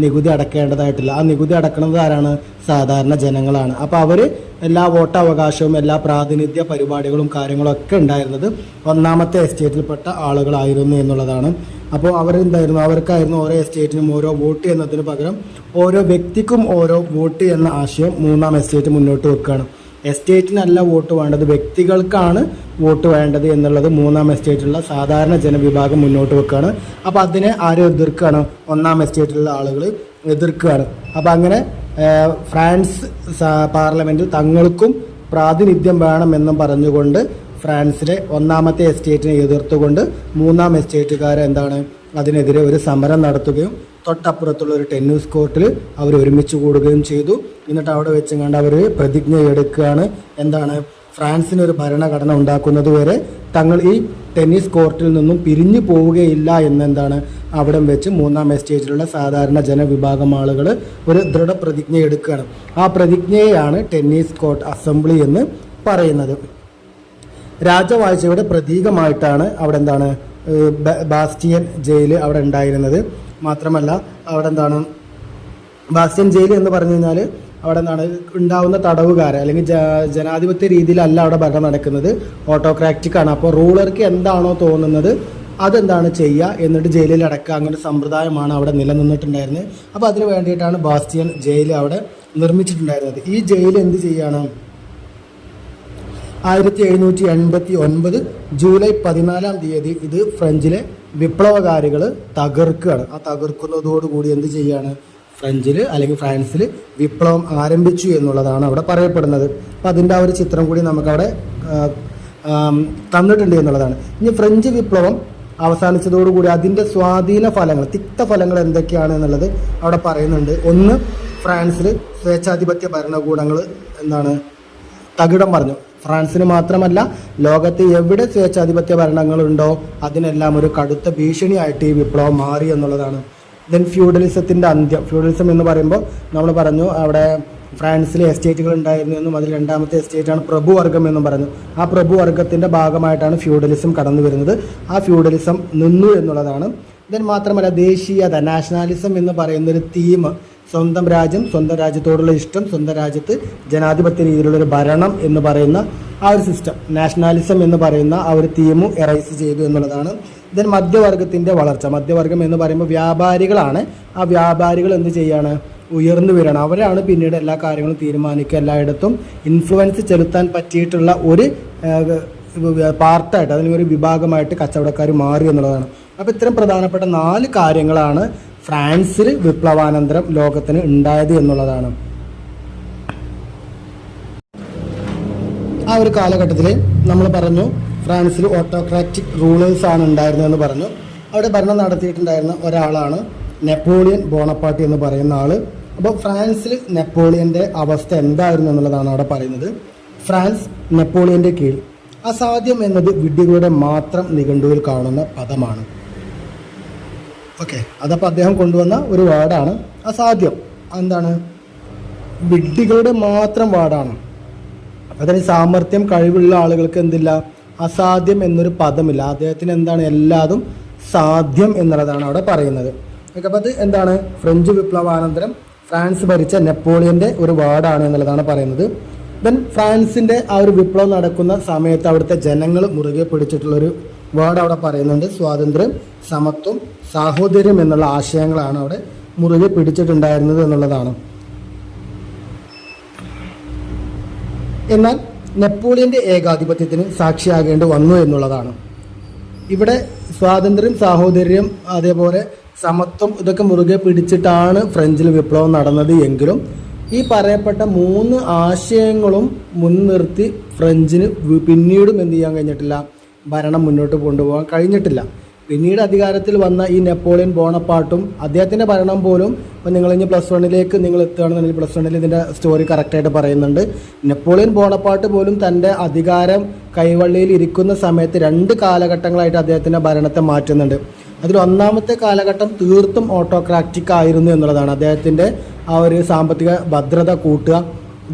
നികുതി അടക്കേണ്ടതായിട്ടില്ല. ആ നികുതി അടക്കുന്നത് ആരാണ്? സാധാരണ ജനങ്ങളാണ്. അപ്പോൾ അവർ എല്ലാ വോട്ടവകാശവും എല്ലാ പ്രാതിനിധ്യ പരിപാടികളും കാര്യങ്ങളൊക്കെ ഉണ്ടായിരുന്നത് ഒന്നാമത്തെ എസ്റ്റേറ്റിൽപ്പെട്ട ആളുകളായിരുന്നു എന്നുള്ളതാണ്. അപ്പോൾ അവർക്കായിരുന്നു ഓരോ എസ്റ്റേറ്റിനും ഓരോ വോട്ട് എന്നതിന് പകരം ഓരോ വ്യക്തിക്കും ഓരോ വോട്ട് എന്ന ആശയം 3-ാം എസ്റ്റേറ്റ് മുന്നോട്ട് വെക്കുകയാണ്. എസ്റ്റേറ്റിനല്ല വോട്ട് വേണ്ടത്, വ്യക്തികൾക്കാണ് വോട്ട് വേണ്ടത് എന്നുള്ളത് 3-ാം എസ്റ്റേറ്റിലുള്ള സാധാരണ ജനവിഭാഗം മുന്നോട്ട് വെക്കുകയാണ്. അപ്പോൾ അതിനെ ആരും എതിർക്കുകയാണ്? 1-ാം എസ്റ്റേറ്റിലുള്ള ആളുകൾ എതിർക്കുകയാണ്. അപ്പോൾ അങ്ങനെ ഫ്രാൻസ് പാർലമെൻറ്റിൽ തങ്ങൾക്കും പ്രാതിനിധ്യം വേണമെന്നും പറഞ്ഞുകൊണ്ട് ഫ്രാൻസിലെ 1-ാമത്തെ എസ്റ്റേറ്റിനെ എതിർത്തുകൊണ്ട് 3-ാം എസ്റ്റേറ്റുകാർ അതിനെതിരെ ഒരു സമരം നടത്തുകയും തൊട്ടപ്പുറത്തുള്ള ഒരു ടെന്നീസ് കോർട്ടിൽ അവർ ഒരുമിച്ച് കൂടുകയും ചെയ്തു. എന്നിട്ട് അവിടെ വെച്ചുകൊണ്ട് അവർ പ്രതിജ്ഞ എടുക്കുകയാണ്. ഫ്രാൻസിനൊരു ഭരണഘടന ഉണ്ടാക്കുന്നത് വരെ തങ്ങൾ ഈ ടെന്നീസ് കോർട്ടിൽ നിന്നും പിരിഞ്ഞു പോവുകയില്ല എന്ന് അവിടെ വെച്ച് 3-ാം എസ്റ്റേറ്റിലുള്ള സാധാരണ ജനവിഭാഗം ആളുകൾ ഒരു ദൃഢപ്രതിജ്ഞ എടുക്കുകയാണ്. ആ പ്രതിജ്ഞയെയാണ് ടെന്നീസ് കോർട്ട് അസംബ്ലി എന്ന് പറയുന്നത്. രാജവാഴ്ചയുടെ പ്രതീകമായിട്ടാണ് അവിടെ ബാസ്റ്റിയൻ ജയിൽ അവിടെ ഉണ്ടായിരുന്നത്. മാത്രമല്ല അവിടെ ബാസ്റ്റിയൻ ജയിൽ എന്ന് പറഞ്ഞു കഴിഞ്ഞാൽ അവിടെ ഉണ്ടാവുന്ന തടവുകാരെ അല്ലെങ്കിൽ ജനാധിപത്യ രീതിയിലല്ല അവിടെ ഭരണം നടക്കുന്നത്, ഓട്ടോക്രാറ്റിക് ആണ്. അപ്പോൾ റൂളർക്ക് എന്താണോ തോന്നുന്നത് ചെയ്യുക, എന്നിട്ട് ജയിലിൽ അടക്കുക, അങ്ങനെ സമ്പ്രദായമാണ് അവിടെ നിലനിന്നിട്ടുണ്ടായിരുന്നത്. അപ്പോൾ അതിന് വേണ്ടിയിട്ടാണ് ബാസ്റ്റിയൻ ജയിൽ അവിടെ നിർമ്മിച്ചിട്ടുണ്ടായിരുന്നത്. ഈ ജയിൽ എന്ത് ചെയ്യാണ്? 1789 ജൂലൈ 14-ാം തീയതി ഇത് ഫ്രഞ്ചിലെ വിപ്ലവകാരികൾ തകർക്കുകയാണ്. ആ തകർക്കുന്നതോടുകൂടി എന്ത് ചെയ്യാണ്? ഫ്രഞ്ചിൽ അല്ലെങ്കിൽ ഫ്രാൻസിൽ വിപ്ലവം ആരംഭിച്ചു എന്നുള്ളതാണ് അവിടെ പറയപ്പെടുന്നത്. അപ്പം അതിൻ്റെ ആ ഒരു ചിത്രം കൂടി നമുക്കവിടെ തന്നിട്ടുണ്ട് എന്നുള്ളതാണ്. ഇനി ഫ്രഞ്ച് വിപ്ലവം അവസാനിച്ചതോടുകൂടി അതിൻ്റെ സ്വാധീന ഫലങ്ങൾ, തിക്തഫലങ്ങൾ എന്തൊക്കെയാണ് എന്നുള്ളത് അവിടെ പറയുന്നുണ്ട്. ഒന്ന്, ഫ്രാൻസിൽ സ്വേച്ഛാധിപത്യ ഭരണകൂടങ്ങൾ തകിടം പറഞ്ഞു. ഫ്രാൻസിന് മാത്രമല്ല, ലോകത്ത് എവിടെ സ്വേച്ഛാധിപത്യ ഭരണങ്ങളുണ്ടോ അതിനെല്ലാം ഒരു കടുത്ത ഭീഷണിയായിട്ട് ഈ വിപ്ലവം മാറി എന്നുള്ളതാണ്. ദെൻ ഫ്യൂഡലിസത്തിൻ്റെ അന്ത്യം. ഫ്യൂഡലിസം എന്ന് പറയുമ്പോൾ നമ്മൾ പറഞ്ഞു അവിടെ ഫ്രാൻസിൽ എസ്റ്റേറ്റുകൾ ഉണ്ടായിരുന്നു എന്നും അതിൽ രണ്ടാമത്തെ എസ്റ്റേറ്റാണ് പ്രഭുവർഗം എന്നും പറഞ്ഞു. ആ പ്രഭുവർഗത്തിൻ്റെ ഭാഗമായിട്ടാണ് ഫ്യൂഡലിസം കടന്നു വരുന്നത്. ആ ഫ്യൂഡലിസം നിന്നു എന്നുള്ളതാണ്. ദെൻ മാത്രമല്ല, ദേശീയത, നാഷണാലിസം എന്ന് പറയുന്നൊരു തീം, സ്വന്തം രാജ്യം, സ്വന്തം രാജ്യത്തോടുള്ള ഇഷ്ടം, സ്വന്തം രാജ്യത്ത് ജനാധിപത്യ രീതിയിലുള്ളൊരു ഭരണം എന്ന് പറയുന്ന ആ ഒരു സിസ്റ്റം, നാഷണാലിസം എന്ന് പറയുന്ന ആ ഒരു തീമും എറൈസ് ചെയ്തു എന്നുള്ളതാണ്. ദെൻ മധ്യവർഗത്തിൻ്റെ വളർച്ച. മധ്യവർഗം എന്ന് പറയുമ്പോൾ വ്യാപാരികളാണ്. ആ വ്യാപാരികൾ എന്ത് ചെയ്യാണ്? ഉയർന്നു വരികയാണ്. അവരാണ് പിന്നീട് എല്ലാ കാര്യങ്ങളും തീരുമാനിക്കുക, എല്ലായിടത്തും ഇൻഫ്ലുവൻസ് ചെലുത്താൻ പറ്റിയിട്ടുള്ള ഒരു പാർട്ടായിട്ട്, അതിനൊരു വിഭാഗമായിട്ട് കച്ചവടക്കാർ മാറി എന്നുള്ളതാണ്. അപ്പോൾ ഇത്തരം പ്രധാനപ്പെട്ട 4 കാര്യങ്ങളാണ് ഫ്രാൻസിൽ വിപ്ലവാനന്തരം ലോകത്തിന് ഉണ്ടായത് എന്നുള്ളതാണ്. ആ ഒരു കാലഘട്ടത്തിൽ നമ്മൾ പറഞ്ഞു ഫ്രാൻസിൽ ഓട്ടോക്രാറ്റിക് റൂളേഴ്സാണ് ഉണ്ടായിരുന്നതെന്ന് പറഞ്ഞു. അവിടെ ഭരണം നടത്തിയിട്ടുണ്ടായിരുന്ന ഒരാളാണ് നെപ്പോളിയൻ ബോണപ്പാർട്ടി എന്ന് പറയുന്ന ആൾ. അപ്പോൾ ഫ്രാൻസിൽ നെപ്പോളിയൻ്റെ അവസ്ഥ എന്തായിരുന്നു എന്നുള്ളതാണ് അവിടെ പറയുന്നത്. ഫ്രാൻസ് നെപ്പോളിയൻ്റെ കീഴിൽ. അസാധ്യം എന്നത് വിഡ്ഢികളുടെ മാത്രം നിഘണ്ടുവിൽ കാണുന്ന പദമാണ്. ഓക്കെ, അതപ്പോൾ അദ്ദേഹം കൊണ്ടുവന്ന ഒരു വാർഡാണ് അസാധ്യം. എന്താണ്? വിഡ്ഢികളുടെ മാത്രം വാർഡാണ്. അതായത് സാമർത്ഥ്യം, കഴിവുള്ള ആളുകൾക്ക് എന്തില്ല? അസാധ്യം എന്നൊരു പദമില്ല. അദ്ദേഹത്തിന് എന്താണ്? എല്ലാതും സാധ്യം എന്നുള്ളതാണ് അവിടെ പറയുന്നത്. ഓക്കെ, അപ്പോൾ അത് എന്താണ്? ഫ്രഞ്ച് വിപ്ലവാനന്തരം ഫ്രാൻസ് ഭരിച്ച നെപ്പോളിയൻ്റെ ഒരു വാർഡാണ് എന്നുള്ളതാണ് പറയുന്നത്. ദെൻ ഫ്രാൻസിൻ്റെ ആ ഒരു വിപ്ലവം നടക്കുന്ന സമയത്ത് അവിടുത്തെ ജനങ്ങൾ മുറുകെ പിടിച്ചിട്ടുള്ളൊരു വേർഡ് അവിടെ പറയുന്നുണ്ട്. സ്വാതന്ത്ര്യം, സമത്വം, സാഹോദര്യം എന്നുള്ള ആശയങ്ങളാണ് അവിടെ മുറുകെ പിടിച്ചിട്ടുണ്ടായിരുന്നത് എന്നുള്ളതാണ്. എന്നാൽ നെപ്പോളിയൻ്റെ ഏകാധിപത്യത്തിന് സാക്ഷിയാകേണ്ടി വന്നു എന്നുള്ളതാണ്. ഇവിടെ സ്വാതന്ത്ര്യം, സാഹോദര്യം, അതേപോലെ സമത്വം ഇതൊക്കെ മുറുകെ പിടിച്ചിട്ടാണ് ഫ്രഞ്ചിൽ വിപ്ലവം നടന്നത് എങ്കിലും ഈ പറയപ്പെട്ട 3 ആശയങ്ങളും മുൻനിർത്തി ഫ്രഞ്ചിന് പിന്നീടും എന്ത് ചെയ്യാൻ കഴിഞ്ഞിട്ടില്ല? ഭരണം മുന്നോട്ട് കൊണ്ടുപോകാൻ കഴിഞ്ഞിട്ടില്ല. പിന്നീട് അധികാരത്തിൽ വന്ന ഈ നെപ്പോളിയൻ ബോണപ്പാർട്ടും അദ്ദേഹത്തിൻ്റെ ഭരണം പോലും, ഇപ്പോൾ നിങ്ങൾ ഇനി +1 നിങ്ങൾ എത്തുകയാണെന്നുണ്ടെങ്കിൽ +1 ഇതിൻ്റെ സ്റ്റോറി കറക്റ്റായിട്ട് പറയുന്നുണ്ട്. നെപ്പോളിയൻ ബോണപ്പാർട്ട് പോലും തൻ്റെ അധികാരം കൈവള്ളിയിൽ ഇരിക്കുന്ന സമയത്ത് 2 കാലഘട്ടങ്ങളായിട്ട് അദ്ദേഹത്തിൻ്റെ ഭരണത്തെ മാറ്റുന്നുണ്ട്. അതിൽ ഒന്നാമത്തെ കാലഘട്ടം തീർത്തും ഓട്ടോക്രാറ്റിക് ആയിരുന്നു എന്നുള്ളതാണ്. അദ്ദേഹത്തിൻ്റെ ആ ഒരു സാമ്പത്തിക ഭദ്രത കൂട്ടുക,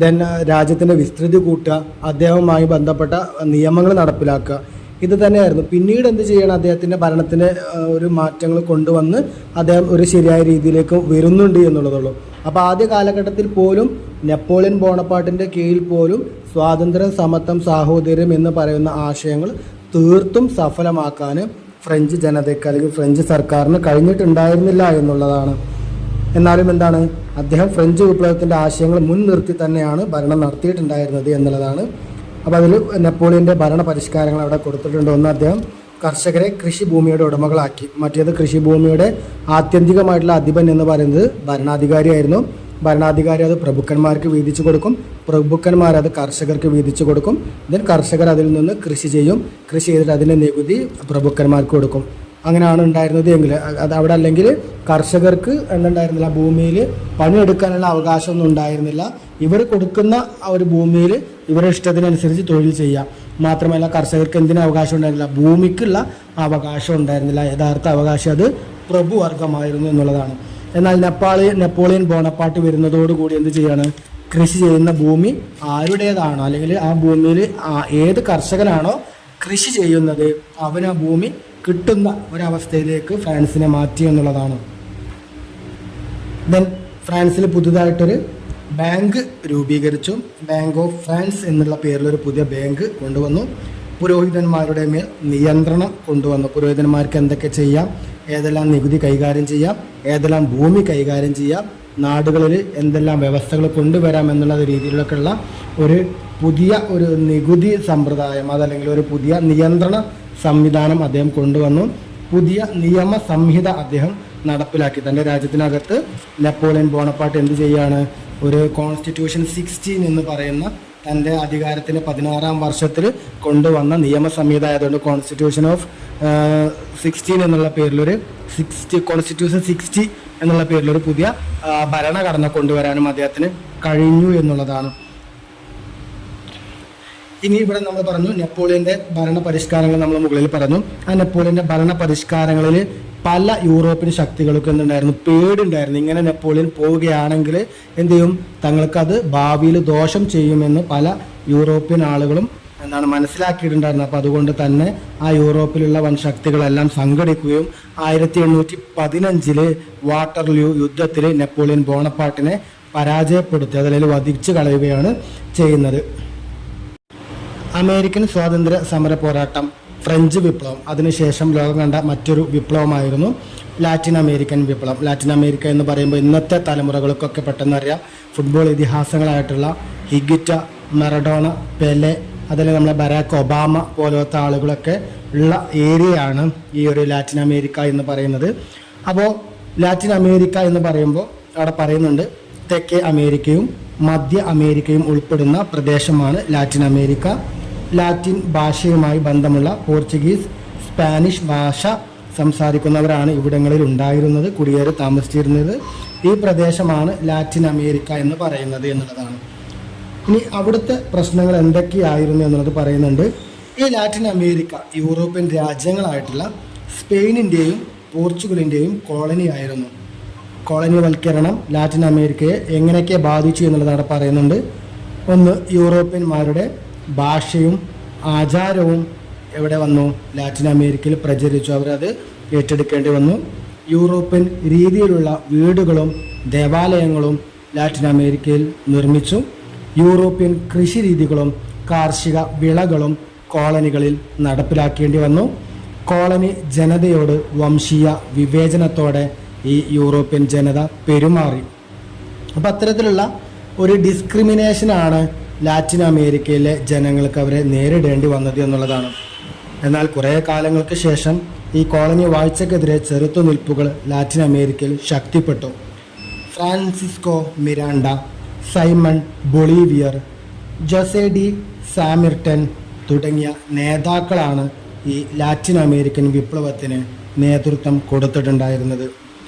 ദെൻ രാജ്യത്തിൻ്റെ വിസ്തൃതി കൂട്ടുക, അദ്ദേഹവുമായി ബന്ധപ്പെട്ട നിയമങ്ങൾ നടപ്പിലാക്കുക, ഇത് തന്നെയായിരുന്നു. പിന്നീട് എന്ത് ചെയ്യണം? അദ്ദേഹത്തിൻ്റെ ഭരണത്തിൻ്റെ ഒരു മാറ്റങ്ങൾ കൊണ്ടുവന്ന് അദ്ദേഹം ഒരു ശരിയായ രീതിയിലേക്ക് വരുന്നുണ്ട് എന്നുള്ളതുള്ളൂ. അപ്പോൾ ആദ്യ കാലഘട്ടത്തിൽ പോലും നെപ്പോളിയൻ ബോണപ്പാർട്ടിൻ്റെ കീഴിൽ പോലും സ്വാതന്ത്ര്യം, സമത്വം, സാഹോദര്യം എന്ന് പറയുന്ന ആശയങ്ങൾ തീർത്തും സഫലമാക്കാൻ ഫ്രഞ്ച് ജനതയ്ക്ക് അല്ലെങ്കിൽ ഫ്രഞ്ച് സർക്കാരിന് കഴിഞ്ഞിട്ടുണ്ടായിരുന്നില്ല എന്നുള്ളതാണ്. എന്നാലും എന്താണ്? അദ്ദേഹം ഫ്രഞ്ച് വിപ്ലവത്തിൻ്റെ ആശയങ്ങൾ മുൻനിർത്തി തന്നെയാണ് ഭരണം നടത്തിയിട്ടുണ്ടായിരുന്നത് എന്നുള്ളതാണ്. അപ്പോൾ അതിൽ നെപ്പോളിയൻ്റെ ഭരണ പരിഷ്കാരങ്ങൾ അവിടെ കൊടുത്തിട്ടുണ്ട്. ഒന്ന്, അദ്ദേഹം കർഷകരെ കൃഷിഭൂമിയുടെ ഉടമകളാക്കി. മറ്റേത് കൃഷിഭൂമിയുടെ ആത്യന്തികമായിട്ടുള്ള അധിപൻ എന്ന് പറയുന്നത് ഭരണാധികാരിയായിരുന്നു. ഭരണാധികാരി അത് പ്രഭുക്കന്മാർക്ക് വീതിച്ചു കൊടുക്കും, പ്രഭുക്കന്മാർ അത് കർഷകർക്ക് വീതിച്ചു കൊടുക്കും. ദെൻ കർഷകർ അതിൽ നിന്ന് കൃഷി ചെയ്യും, കൃഷി ചെയ്തിട്ട് അതിൻ്റെ നികുതി പ്രഭുക്കന്മാർക്ക് കൊടുക്കും. അങ്ങനെയാണ് ഉണ്ടായിരുന്നത് എങ്കിൽ അത് അവിടെ അല്ലെങ്കിൽ കർഷകർക്ക് എന്തുണ്ടായിരുന്നില്ല? ഭൂമിയിൽ പണിയെടുക്കാനുള്ള അവകാശമൊന്നും ഉണ്ടായിരുന്നില്ല. ഇവർ കൊടുക്കുന്ന ആ ഒരു ഭൂമിയിൽ ഇവരുടെ ഇഷ്ടത്തിനനുസരിച്ച് തൊഴിൽ ചെയ്യാം. മാത്രമല്ല കർഷകർക്ക് എന്തിനും അവകാശം ഉണ്ടായിരുന്നില്ല? ഭൂമിക്കുള്ള അവകാശം ഉണ്ടായിരുന്നില്ല. യഥാർത്ഥ അവകാശം അത് പ്രഭുവർഗമായിരുന്നു എന്നുള്ളതാണ്. എന്നാൽ നെപ്പോളിയൻ ബോണപ്പാർട്ട് വരുന്നതോടുകൂടി എന്ത് ചെയ്യാണ്? കൃഷി ചെയ്യുന്ന ഭൂമി ആരുടേതാണോ അല്ലെങ്കിൽ ആ ഭൂമിയിൽ ഏത് കർഷകനാണോ കൃഷി ചെയ്യുന്നത് അവന് ആ ഭൂമി കിട്ടുന്ന ഒരവസ്ഥയിലേക്ക് ഫ്രാൻസിനെ മാറ്റി എന്നുള്ളതാണ്. ദെൻ ഫ്രാൻസിൽ പുതുതായിട്ടൊരു ബാങ്ക് രൂപീകരിച്ചു. ബാങ്ക് ഓഫ് ഫ്രാൻസ് എന്നുള്ള പേരിലൊരു പുതിയ ബാങ്ക് കൊണ്ടുവന്നു. പുരോഹിതന്മാരുടെ മേൽ നിയന്ത്രണം കൊണ്ടുവന്നു. പുരോഹിതന്മാർക്ക് എന്തൊക്കെ ചെയ്യാം, ഏതെല്ലാം നികുതി കൈകാര്യം ചെയ്യാം, ഏതെല്ലാം ഭൂമി കൈകാര്യം ചെയ്യാം, നാടുകളിൽ എന്തെല്ലാം വ്യവസ്ഥകൾ കൊണ്ടുവരാം എന്നുള്ള രീതിയിലൊക്കെയുള്ള ഒരു പുതിയ ഒരു നികുതി സമ്പ്രദായം, അതല്ലെങ്കിൽ ഒരു പുതിയ നിയന്ത്രണ സംവിധാനം അദ്ദേഹം കൊണ്ടുവന്നു. പുതിയ നിയമ സംഹിത അദ്ദേഹം നടപ്പിലാക്കി. തൻ്റെ രാജ്യത്തിനകത്ത് നെപ്പോളിയൻ ബോണപ്പാർട്ട് എന്ത് ചെയ്യാണ്, ഒരു കോൺസ്റ്റിറ്റ്യൂഷൻ 16 എന്ന് പറയുന്ന തൻ്റെ അധികാരത്തിന് 16-ാം വർഷത്തിൽ കൊണ്ടുവന്ന നിയമസംഹിത ആയതുകൊണ്ട് കോൺസ്റ്റിറ്റ്യൂഷൻ ഓഫ് 16 എന്നുള്ള പേരിലൊരു കോൺസ്റ്റിറ്റ്യൂഷൻ 60 എന്നുള്ള പേരിലൊരു പുതിയ ഭരണഘടന കൊണ്ടുവരാനും അദ്ദേഹത്തിന് കഴിഞ്ഞു എന്നുള്ളതാണ്. ഇനി ഇവിടെ നമ്മൾ പറഞ്ഞു നെപ്പോളിയന്റെ ഭരണ പരിഷ്കാരങ്ങൾ നമ്മൾ മുകളിൽ പറഞ്ഞു. ആ നെപ്പോളിയന്റെ ഭരണ പരിഷ്കാരങ്ങളിൽ പല യൂറോപ്യൻ ശക്തികൾക്ക് എന്തുണ്ടായിരുന്നു, പേടിണ്ടായിരുന്നു. ഇങ്ങനെ നെപ്പോളിയൻ പോവുകയാണെങ്കിൽ എന്ത് ചെയ്യും, തങ്ങൾക്കത് ഭാവിയിൽ ദോഷം ചെയ്യുമെന്ന് പല യൂറോപ്യൻ ആളുകളും മനസ്സിലാക്കിയിട്ടുണ്ടായിരുന്നു. അപ്പോൾ അതുകൊണ്ട് തന്നെ ആ യൂറോപ്പിലുള്ള വൻ ശക്തികളെല്ലാം സംഘടിക്കുകയും 1815 വാട്ടർലൂ യുദ്ധത്തിൽ നെപ്പോളിയൻ ബോണപ്പാർട്ടിനെ പരാജയപ്പെടുത്തി, അതിൽ വധിച്ചു കളയുകയാണ് ചെയ്യുന്നത്. അമേരിക്കൻ സ്വാതന്ത്ര്യ സമര പോരാട്ടം, ഫ്രഞ്ച് വിപ്ലവം, അതിനുശേഷം ലോകം കണ്ട മറ്റൊരു വിപ്ലവമായിരുന്നു ലാറ്റിൻ അമേരിക്കൻ വിപ്ലവം. ലാറ്റിൻ അമേരിക്ക എന്ന് പറയുമ്പോൾ ഇന്നത്തെ തലമുറകൾക്കൊക്കെ പെട്ടെന്ന് അറിയാം, ഫുട്ബോൾ ഇതിഹാസങ്ങളായിട്ടുള്ള ഹിഗിറ്റ, മറഡോണ, പെലെ, അതിൽ നമ്മളെ ബരാക്ക് ഒബാമ പോലത്തെ ആളുകളൊക്കെ ഉള്ള ഏരിയയാണ് ഈ ഒരു ലാറ്റിൻ അമേരിക്ക എന്ന് പറയുന്നത്. അപ്പോൾ ലാറ്റിൻ അമേരിക്ക എന്ന് പറയുമ്പോൾ അവിടെ പറയുന്നുണ്ട് തെക്കേ അമേരിക്കയും മധ്യ അമേരിക്കയും ഉൾപ്പെടുന്ന പ്രദേശമാണ് ലാറ്റിൻ അമേരിക്ക. ലാറ്റിൻ ഭാഷയുമായി ബന്ധമുള്ള പോർച്ചുഗീസ്, സ്പാനിഷ് ഭാഷ സംസാരിക്കുന്നവരാണ് ഇവിടങ്ങളിൽ ഉണ്ടായിരുന്നത്, കുടിയേറി താമസിച്ചിരുന്നത്. ഈ പ്രദേശമാണ് ലാറ്റിൻ അമേരിക്ക എന്ന് പറയുന്നത് എന്നുള്ളതാണ്. ഇനി അവിടുത്തെ പ്രശ്നങ്ങൾ എന്തൊക്കെയായിരുന്നു എന്നുള്ളത് പറയുന്നുണ്ട്. ഈ ലാറ്റിൻ അമേരിക്ക യൂറോപ്യൻ രാജ്യങ്ങളായിട്ടുള്ള സ്പെയിനിൻ്റെയും പോർച്ചുഗലിൻ്റെയും കോളനി ആയിരുന്നു. കോളനിവൽക്കരണം ലാറ്റിൻ അമേരിക്കയെ എങ്ങനെയൊക്കെ ബാധിച്ചു എന്നുള്ളതാണ് പറയുന്നുണ്ട്. ഒന്ന്, യൂറോപ്യന്മാരുടെ ഭാഷയും ആചാരവും എവിടെ വന്നു, ലാറ്റിൻ അമേരിക്കയിൽ പ്രചരിച്ചു. അവരത് ഏറ്റെടുക്കേണ്ടി വന്നു. യൂറോപ്യൻ രീതിയിലുള്ള വീടുകളും ദേവാലയങ്ങളും ലാറ്റിൻ അമേരിക്കയിൽ നിർമ്മിച്ചു. യൂറോപ്യൻ കൃഷി രീതികളും കാർഷിക വിളകളും കോളനികളിൽ നടപ്പിലാക്കേണ്ടി വന്നു. കോളനി ജനതയോട് വംശീയ വിവേചനത്തോടെ ഈ യൂറോപ്യൻ ജനത പെരുമാറി. അപ്പം അത്തരത്തിലുള്ള ഒരു ഡിസ്ക്രിമിനേഷനാണ് ലാറ്റിൻ അമേരിക്കയിലെ ജനങ്ങൾക്ക് അവരെ നേരിടേണ്ടി വന്നത് എന്നുള്ളതാണ്. എന്നാൽ കുറേ കാലങ്ങൾക്ക് ശേഷം ഈ കോളനി വാഴ്ചക്കെതിരെ ചെറുത്തുനിൽപ്പുകൾ ലാറ്റിൻ അമേരിക്കയിൽ ശക്തിപ്പെട്ടു. ഫ്രാൻസിസ്കോ മിരാണ്ട, സൈമൺ ബൊളീവിയർ, ജോസെ ഡി സാമിർട്ടൻ തുടങ്ങിയ നേതാക്കളാണ് ഈ ലാറ്റിൻ അമേരിക്കൻ വിപ്ലവത്തിന് നേതൃത്വം കൊടുത്തിട്ടുണ്ടായിരുന്നത്.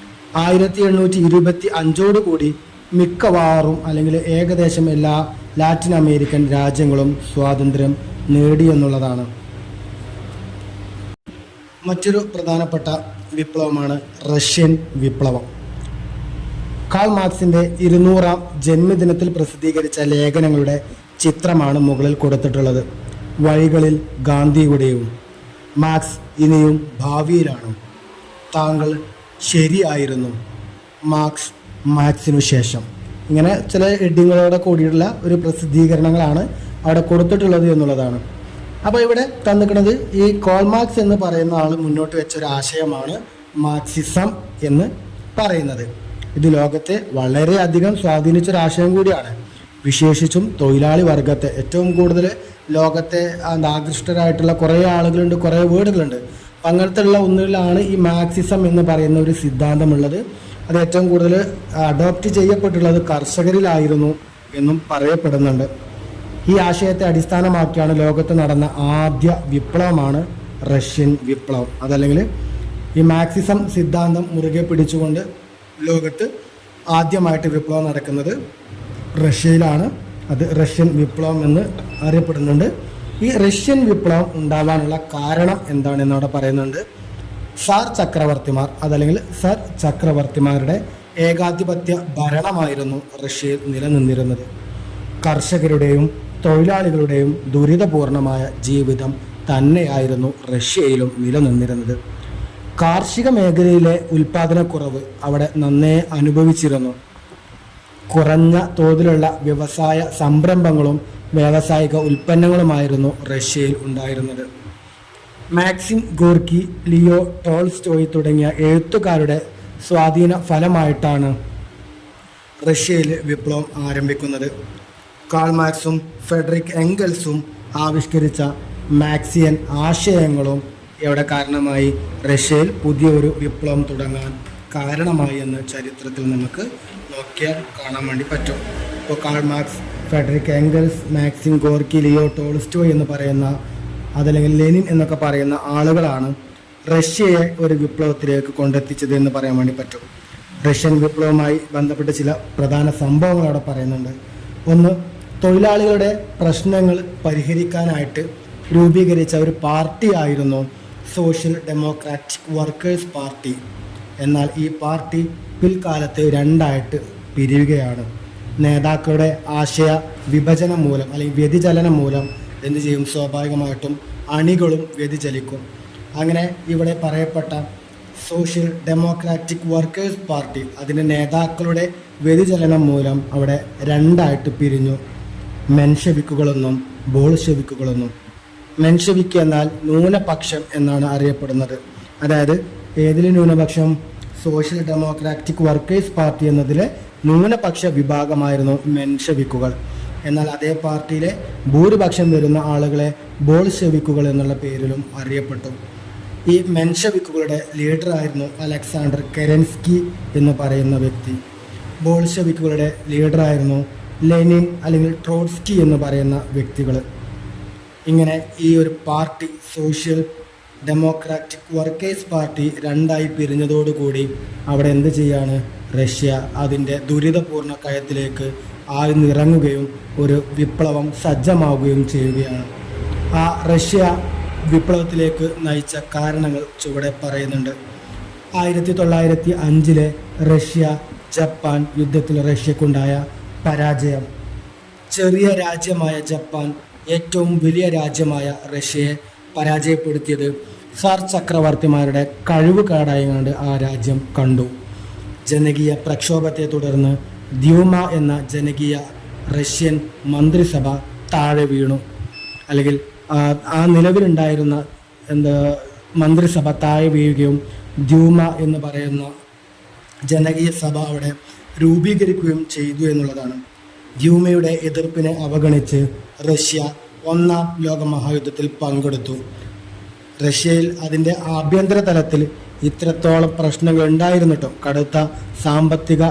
1825 മിക്കവാറും അല്ലെങ്കിൽ ഏകദേശം എല്ലാ ലാറ്റിൻ അമേരിക്കൻ രാജ്യങ്ങളും സ്വാതന്ത്ര്യം നേടിയെന്നുള്ളതാണ്. മറ്റൊരു പ്രധാനപ്പെട്ട വിപ്ലവമാണ് റഷ്യൻ വിപ്ലവം. കാൾ മാർക്സിൻ്റെ 200ാം ജന്മദിനത്തിൽ പ്രസിദ്ധീകരിച്ച ലേഖനങ്ങളുടെ ചിത്രമാണ് മുകളിൽ കൊടുത്തിട്ടുള്ളത്. വഴികളിൽ ഗാന്ധിയുടെയും മാർക്സ് ഇനിയും ഭാവിയിലാണ്, താങ്കൾ ശരിയായിരുന്നു, മാർക്സിനു ശേഷം. ഇങ്ങനെ ചില ഹെഡിങ്ങുകളോടെ കൂടിയിട്ടുള്ള ഒരു പ്രസിദ്ധീകരണങ്ങളാണ് അവിടെ കൊടുത്തിട്ടുള്ളത് എന്നുള്ളതാണ്. അപ്പോൾ ഇവിടെ തന്നിക്കുന്നത് ഈ കാൾ മാർക്സ് എന്ന് പറയുന്ന ആൾ മുന്നോട്ട് വെച്ചൊരു ആശയമാണ് മാർക്സിസം എന്ന് പറയുന്നത്. ഇത് ലോകത്തെ വളരെയധികം സ്വാധീനിച്ചൊരാശയം കൂടിയാണ്. വിശേഷിച്ചും തൊഴിലാളി വർഗത്തെ ഏറ്റവും കൂടുതൽ ലോകത്തെ ആകൃഷ്ടരായിട്ടുള്ള കുറേ ആളുകളുണ്ട്, കുറേ വീടുകളുണ്ട്. അങ്ങനത്തെ ഉള്ള ഒന്നിലാണ് ഈ മാർക്സിസം എന്ന് പറയുന്ന ഒരു സിദ്ധാന്തമുള്ളത്. അത് ഏറ്റവും കൂടുതൽ അഡോപ്റ്റ് ചെയ്യപ്പെട്ടുള്ളത് കർഷകരിലായിരുന്നു എന്നും പറയപ്പെടുന്നുണ്ട്. ഈ ആശയത്തെ അടിസ്ഥാനമാക്കിയാണ് ലോകത്ത് നടന്ന ആദ്യ വിപ്ലവമാണ് റഷ്യൻ വിപ്ലവം. അതല്ലെങ്കിൽ ഈ മാർക്സിസം സിദ്ധാന്തം മുറുകെ പിടിച്ചുകൊണ്ട് ലോകത്ത് ആദ്യമായിട്ട് വിപ്ലവം നടക്കുന്നത് റഷ്യയിലാണ്. അത് റഷ്യൻ വിപ്ലവം എന്ന് അറിയപ്പെടുന്നുണ്ട്. ഈ റഷ്യൻ വിപ്ലവം ഉണ്ടാകാനുള്ള കാരണം എന്താണെന്ന് അവിടെ പറയുന്നുണ്ട്. സാർ ചക്രവർത്തിമാർ അതല്ലെങ്കിൽ സർ ചക്രവർത്തിമാരുടെ ഏകാധിപത്യ ഭരണമായിരുന്നു റഷ്യയിൽ നിലനിന്നിരുന്നത്. കർഷകരുടെയും തൊഴിലാളികളുടെയും ദുരിതപൂർണമായ ജീവിതം തന്നെയായിരുന്നു റഷ്യയിലും നിലനിന്നിരുന്നത്. കാർഷിക മേഖലയിലെ ഉൽപാദനക്കുറവ് അവിടെ നന്നേ അനുഭവിച്ചിരുന്നു. കുറഞ്ഞ തോതിലുള്ള വ്യവസായ സംരംഭങ്ങളും വ്യാവസായിക ഉൽപ്പന്നങ്ങളുമായിരുന്നു റഷ്യയിൽ ഉണ്ടായിരുന്നത്. മാക്സിം ഗോർക്കി, ലിയോ ടോൾസ്റ്റോയ് തുടങ്ങിയ എഴുത്തുകാരുടെ സ്വാധീന ഫലമായിട്ടാണ് റഷ്യയിൽ വിപ്ലവം ആരംഭിക്കുന്നത്. കാൾ മാർക്സും ഫ്രെഡറിക് എംഗൽസും ആവിഷ്കരിച്ച മാർക്സിയൻ ആശയങ്ങളും ഇവിടെ കാരണമായി റഷ്യയിൽ പുതിയൊരു വിപ്ലവം തുടങ്ങാൻ കാരണമായി എന്ന് ചരിത്രത്തിൽ നമുക്ക് നോക്കിയാൽ കാണാൻ വേണ്ടി പറ്റും. ഇപ്പോൾ Karl Marx, Federico Engels, Maxim Gorky, Leo Tolstoy എന്ന് പറയുന്ന അതല്ലെങ്കിൽ ലെനിൻ എന്നൊക്കെ പറയുന്ന ആളുകളാണ് റഷ്യയെ ഒരു വിപ്ലവത്തിലേക്ക് കൊണ്ടെത്തിച്ചത് എന്ന് പറയാൻ വേണ്ടി പറ്റും. റഷ്യൻ വിപ്ലവവുമായി ബന്ധപ്പെട്ട ചില പ്രധാന സംഭവങ്ങൾ അവിടെ പറയുന്നുണ്ട്. ഒന്ന്, തൊഴിലാളികളുടെ പ്രശ്നങ്ങൾ പരിഹരിക്കാനായിട്ട് രൂപീകരിച്ച ഒരു പാർട്ടിയായിരുന്നു സോഷ്യൽ ഡെമോക്രാറ്റിക് വർക്കേഴ്സ് പാർട്ടി. എന്നാൽ ഈ പാർട്ടി പിൽക്കാലത്ത് രണ്ടായിട്ട് പിരിയുകയാണ്. നേതാക്കളുടെ ആശയ വിഭജനം മൂലം അല്ലെങ്കിൽ വ്യതിചലനം മൂലം എന്ത് ചെയ്യും? സ്വാഭാവികമായിട്ടും അണികളും വ്യതിചലിക്കും. അങ്ങനെ ഇവിടെ പറയപ്പെട്ട സോഷ്യൽ ഡെമോക്രാറ്റിക് വർക്കേഴ്സ് പാർട്ടി അതിൻ്റെ നേതാക്കളുടെ വ്യതിചലനം മൂലം അവിടെ രണ്ടായിട്ട് പിരിഞ്ഞു. മെൻഷെവിക്കുകളെന്നും ബോൾഷെവിക്കുകളെന്നും. മെൻഷെവിക്ക് എന്നാൽ ന്യൂനപക്ഷം എന്നാണ് അറിയപ്പെടുന്നത്. അതായത് ഏതിൽ ന്യൂനപക്ഷം? സോഷ്യൽ ഡെമോക്രാറ്റിക് വർക്കേഴ്സ് പാർട്ടി എന്നതിലെ ന്യൂനപക്ഷ വിഭാഗമായിരുന്നു മെൻഷെവിക്കുകൾ. എന്നാൽ അതേ പാർട്ടിയിലെ ഭൂരിപക്ഷം വരുന്ന ആളുകളെ ബോൾഷെവിക്കുകൾ എന്നുള്ള പേരിലും അറിയപ്പെട്ടു. ഈ മെൻഷെവിക്കുകളുടെ ലീഡറായിരുന്നു അലക്സാണ്ടർ കെരൻസ്കി എന്ന് പറയുന്ന വ്യക്തി. ബോൾഷെവിക്കുകളുടെ ലീഡറായിരുന്നു ലെനിൻ അല്ലെങ്കിൽ ട്രോട്സ്കി എന്ന് പറയുന്ന വ്യക്തികൾ. ഇങ്ങനെ ഈ ഒരു party social democratic workers party രണ്ടായി പിരിഞ്ഞതോടുകൂടി അവിടെ എന്ത് ചെയ്യാണ്? റഷ്യ അതിൻ്റെ ദുരിതപൂർണ്ണ കയത്തിലേക്ക് ആഴ്ന്നിറങ്ങുകയും ഒരു വിപ്ലവം സജ്ജമാവുകയും ചെയ്യുകയാണ്. ആ റഷ്യ വിപ്ലവത്തിലേക്ക് നയിച്ച കാരണങ്ങൾ ചുവടെ പറയുന്നുണ്ട്. 1905 റഷ്യ ജപ്പാൻ യുദ്ധത്തിൽ റഷ്യക്കുണ്ടായ പരാജയം. ചെറിയ രാജ്യമായ ജപ്പാൻ ഏറ്റവും വലിയ രാജ്യമായ റഷ്യയെ പരാജയപ്പെടുത്തിയത് സാർ ചക്രവർത്തിമാരുടെ കഴിവ് കേടായതുകൊണ്ട് ആ രാജ്യം കണ്ടു. ജനകീയ പ്രക്ഷോഭത്തെ തുടർന്ന് ദ്യൂമ എന്ന ജനകീയ റഷ്യൻ മന്ത്രിസഭ താഴെ വീണു. അല്ലെങ്കിൽ ആ നിലവിലുണ്ടായിരുന്ന മന്ത്രിസഭ താഴെ വീഴുകയും ദ്യൂമ എന്ന് പറയുന്ന ജനകീയ സഭ അവിടെ രൂപീകരിക്കുകയും ചെയ്തു എന്നുള്ളതാണ്. ദ്യൂമയുടെ എതിർപ്പിനെ അവഗണിച്ച് റഷ്യ ഒന്നാം ലോക മഹായുദ്ധത്തിൽ പങ്കെടുത്തു. റഷ്യയിൽ അതിൻ്റെ ആഭ്യന്തര തലത്തിൽ ഇത്രത്തോളം പ്രശ്നങ്ങൾ ഉണ്ടായിരുന്നിട്ടും, കടുത്ത സാമ്പത്തിക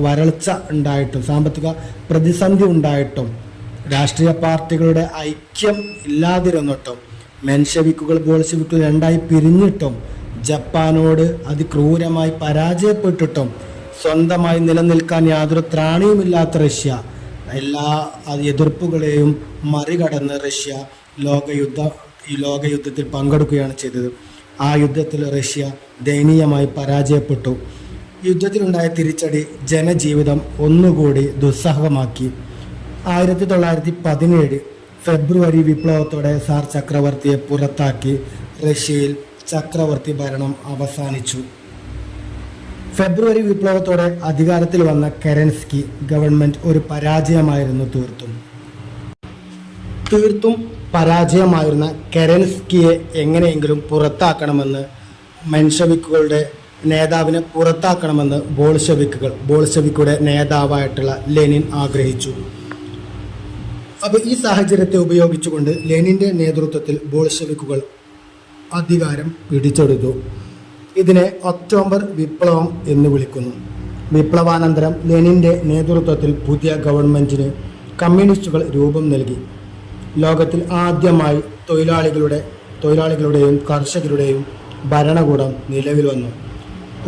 വരൾച്ച ഉണ്ടായിട്ടും, സാമ്പത്തിക പ്രതിസന്ധി ഉണ്ടായിട്ടും, രാഷ്ട്രീയ പാർട്ടികളുടെ ഐക്യം ഇല്ലാതിരുന്നിട്ടും, മെൻഷെവിക്കുകൾ ബോൾഷെവിക്കുകൾ രണ്ടായി പിരിഞ്ഞിട്ടും, ജപ്പാനോട് അതിക്രൂരമായി പരാജയപ്പെട്ടിട്ടും, സ്വന്തമായി നിലനിൽക്കാൻ യാതൊരു ത്രാണിയുമില്ലാത്ത റഷ്യ എല്ലാ എതിർപ്പുകളെയും മറികടന്ന് റഷ്യ ലോകയുദ്ധത്തിൽ പങ്കെടുക്കുകയാണ് ചെയ്തത്. ആ യുദ്ധത്തിൽ റഷ്യ ദയനീയമായി പരാജയപ്പെട്ടു. യുദ്ധത്തിലുണ്ടായ തിരിച്ചടി ജനജീവിതം ഒന്നുകൂടി ദുസ്സഹമാക്കി. 1917 ഫെബ്രുവരി വിപ്ലവത്തോടെ സാർ ചക്രവർത്തിയെ പുറത്താക്കി റഷ്യയിൽ ചക്രവർത്തി ഭരണം അവസാനിച്ചു. ഫെബ്രുവരി വിപ്ലവത്തോടെ അധികാരത്തിൽ വന്ന കെരൻസ്കി ഗവൺമെന്റ് ഒരു പരാജയമായിരുന്നു. തീർത്തും പരാജയമായിരുന്ന കെരൻസ്കിയെ എങ്ങനെയെങ്കിലും പുറത്താക്കണമെന്ന് മെൻഷെവിക്കുകളുടെ നേതാവിനെ പുറത്താക്കണമെന്ന് ബോൾഷെവിക്കുകളുടെ നേതാവായിട്ടുള്ള ലെനിൻ ആഗ്രഹിച്ചു. അപ്പോൾ ഈ സാഹചര്യത്തെ ഉപയോഗിച്ചുകൊണ്ട് ലെനിൻ്റെ നേതൃത്വത്തിൽ ബോൾഷെവിക്കുകൾ അധികാരം പിടിച്ചെടുത്തു. ഇതിനെ ഒക്ടോബർ വിപ്ലവം എന്ന് വിളിക്കുന്നു. വിപ്ലവാനന്തരം ലെനിൻ്റെ നേതൃത്വത്തിൽ പുതിയ ഗവൺമെൻറ്റിന് കമ്മ്യൂണിസ്റ്റുകൾ രൂപം നൽകി. ലോകത്തിൽ ആദ്യമായി തൊഴിലാളികളുടെയും കർഷകരുടെയും ഭരണകൂടം നിലവിൽ വന്നു.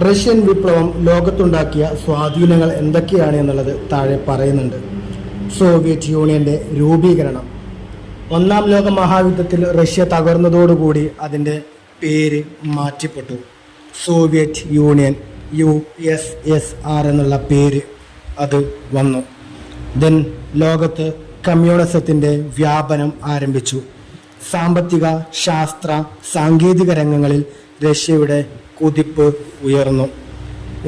റഷ്യൻ വിപ്ലവം ലോകത്തുണ്ടാക്കിയ സ്വാധീനങ്ങൾ എന്തൊക്കെയാണ് എന്നുള്ളത് താഴെ പറയുന്നുണ്ട്. സോവിയറ്റ് യൂണിയൻ്റെ രൂപീകരണം. ഒന്നാം ലോക മഹായുദ്ധത്തിൽ റഷ്യ തകർന്നതോടുകൂടി അതിൻ്റെ പേര് മാറ്റപ്പെട്ടു. സോവിയറ്റ് യൂണിയൻ USSR എന്നുള്ള പേര് അത് വന്നു. ദെൻ ലോകത്ത് കമ്മ്യൂണിസത്തിൻ്റെ വ്യാപനം ആരംഭിച്ചു. സാമ്പത്തിക, ശാസ്ത്ര, സാങ്കേതിക രംഗങ്ങളിൽ റഷ്യയുടെ കുതിപ്പ് ഉയർന്നു.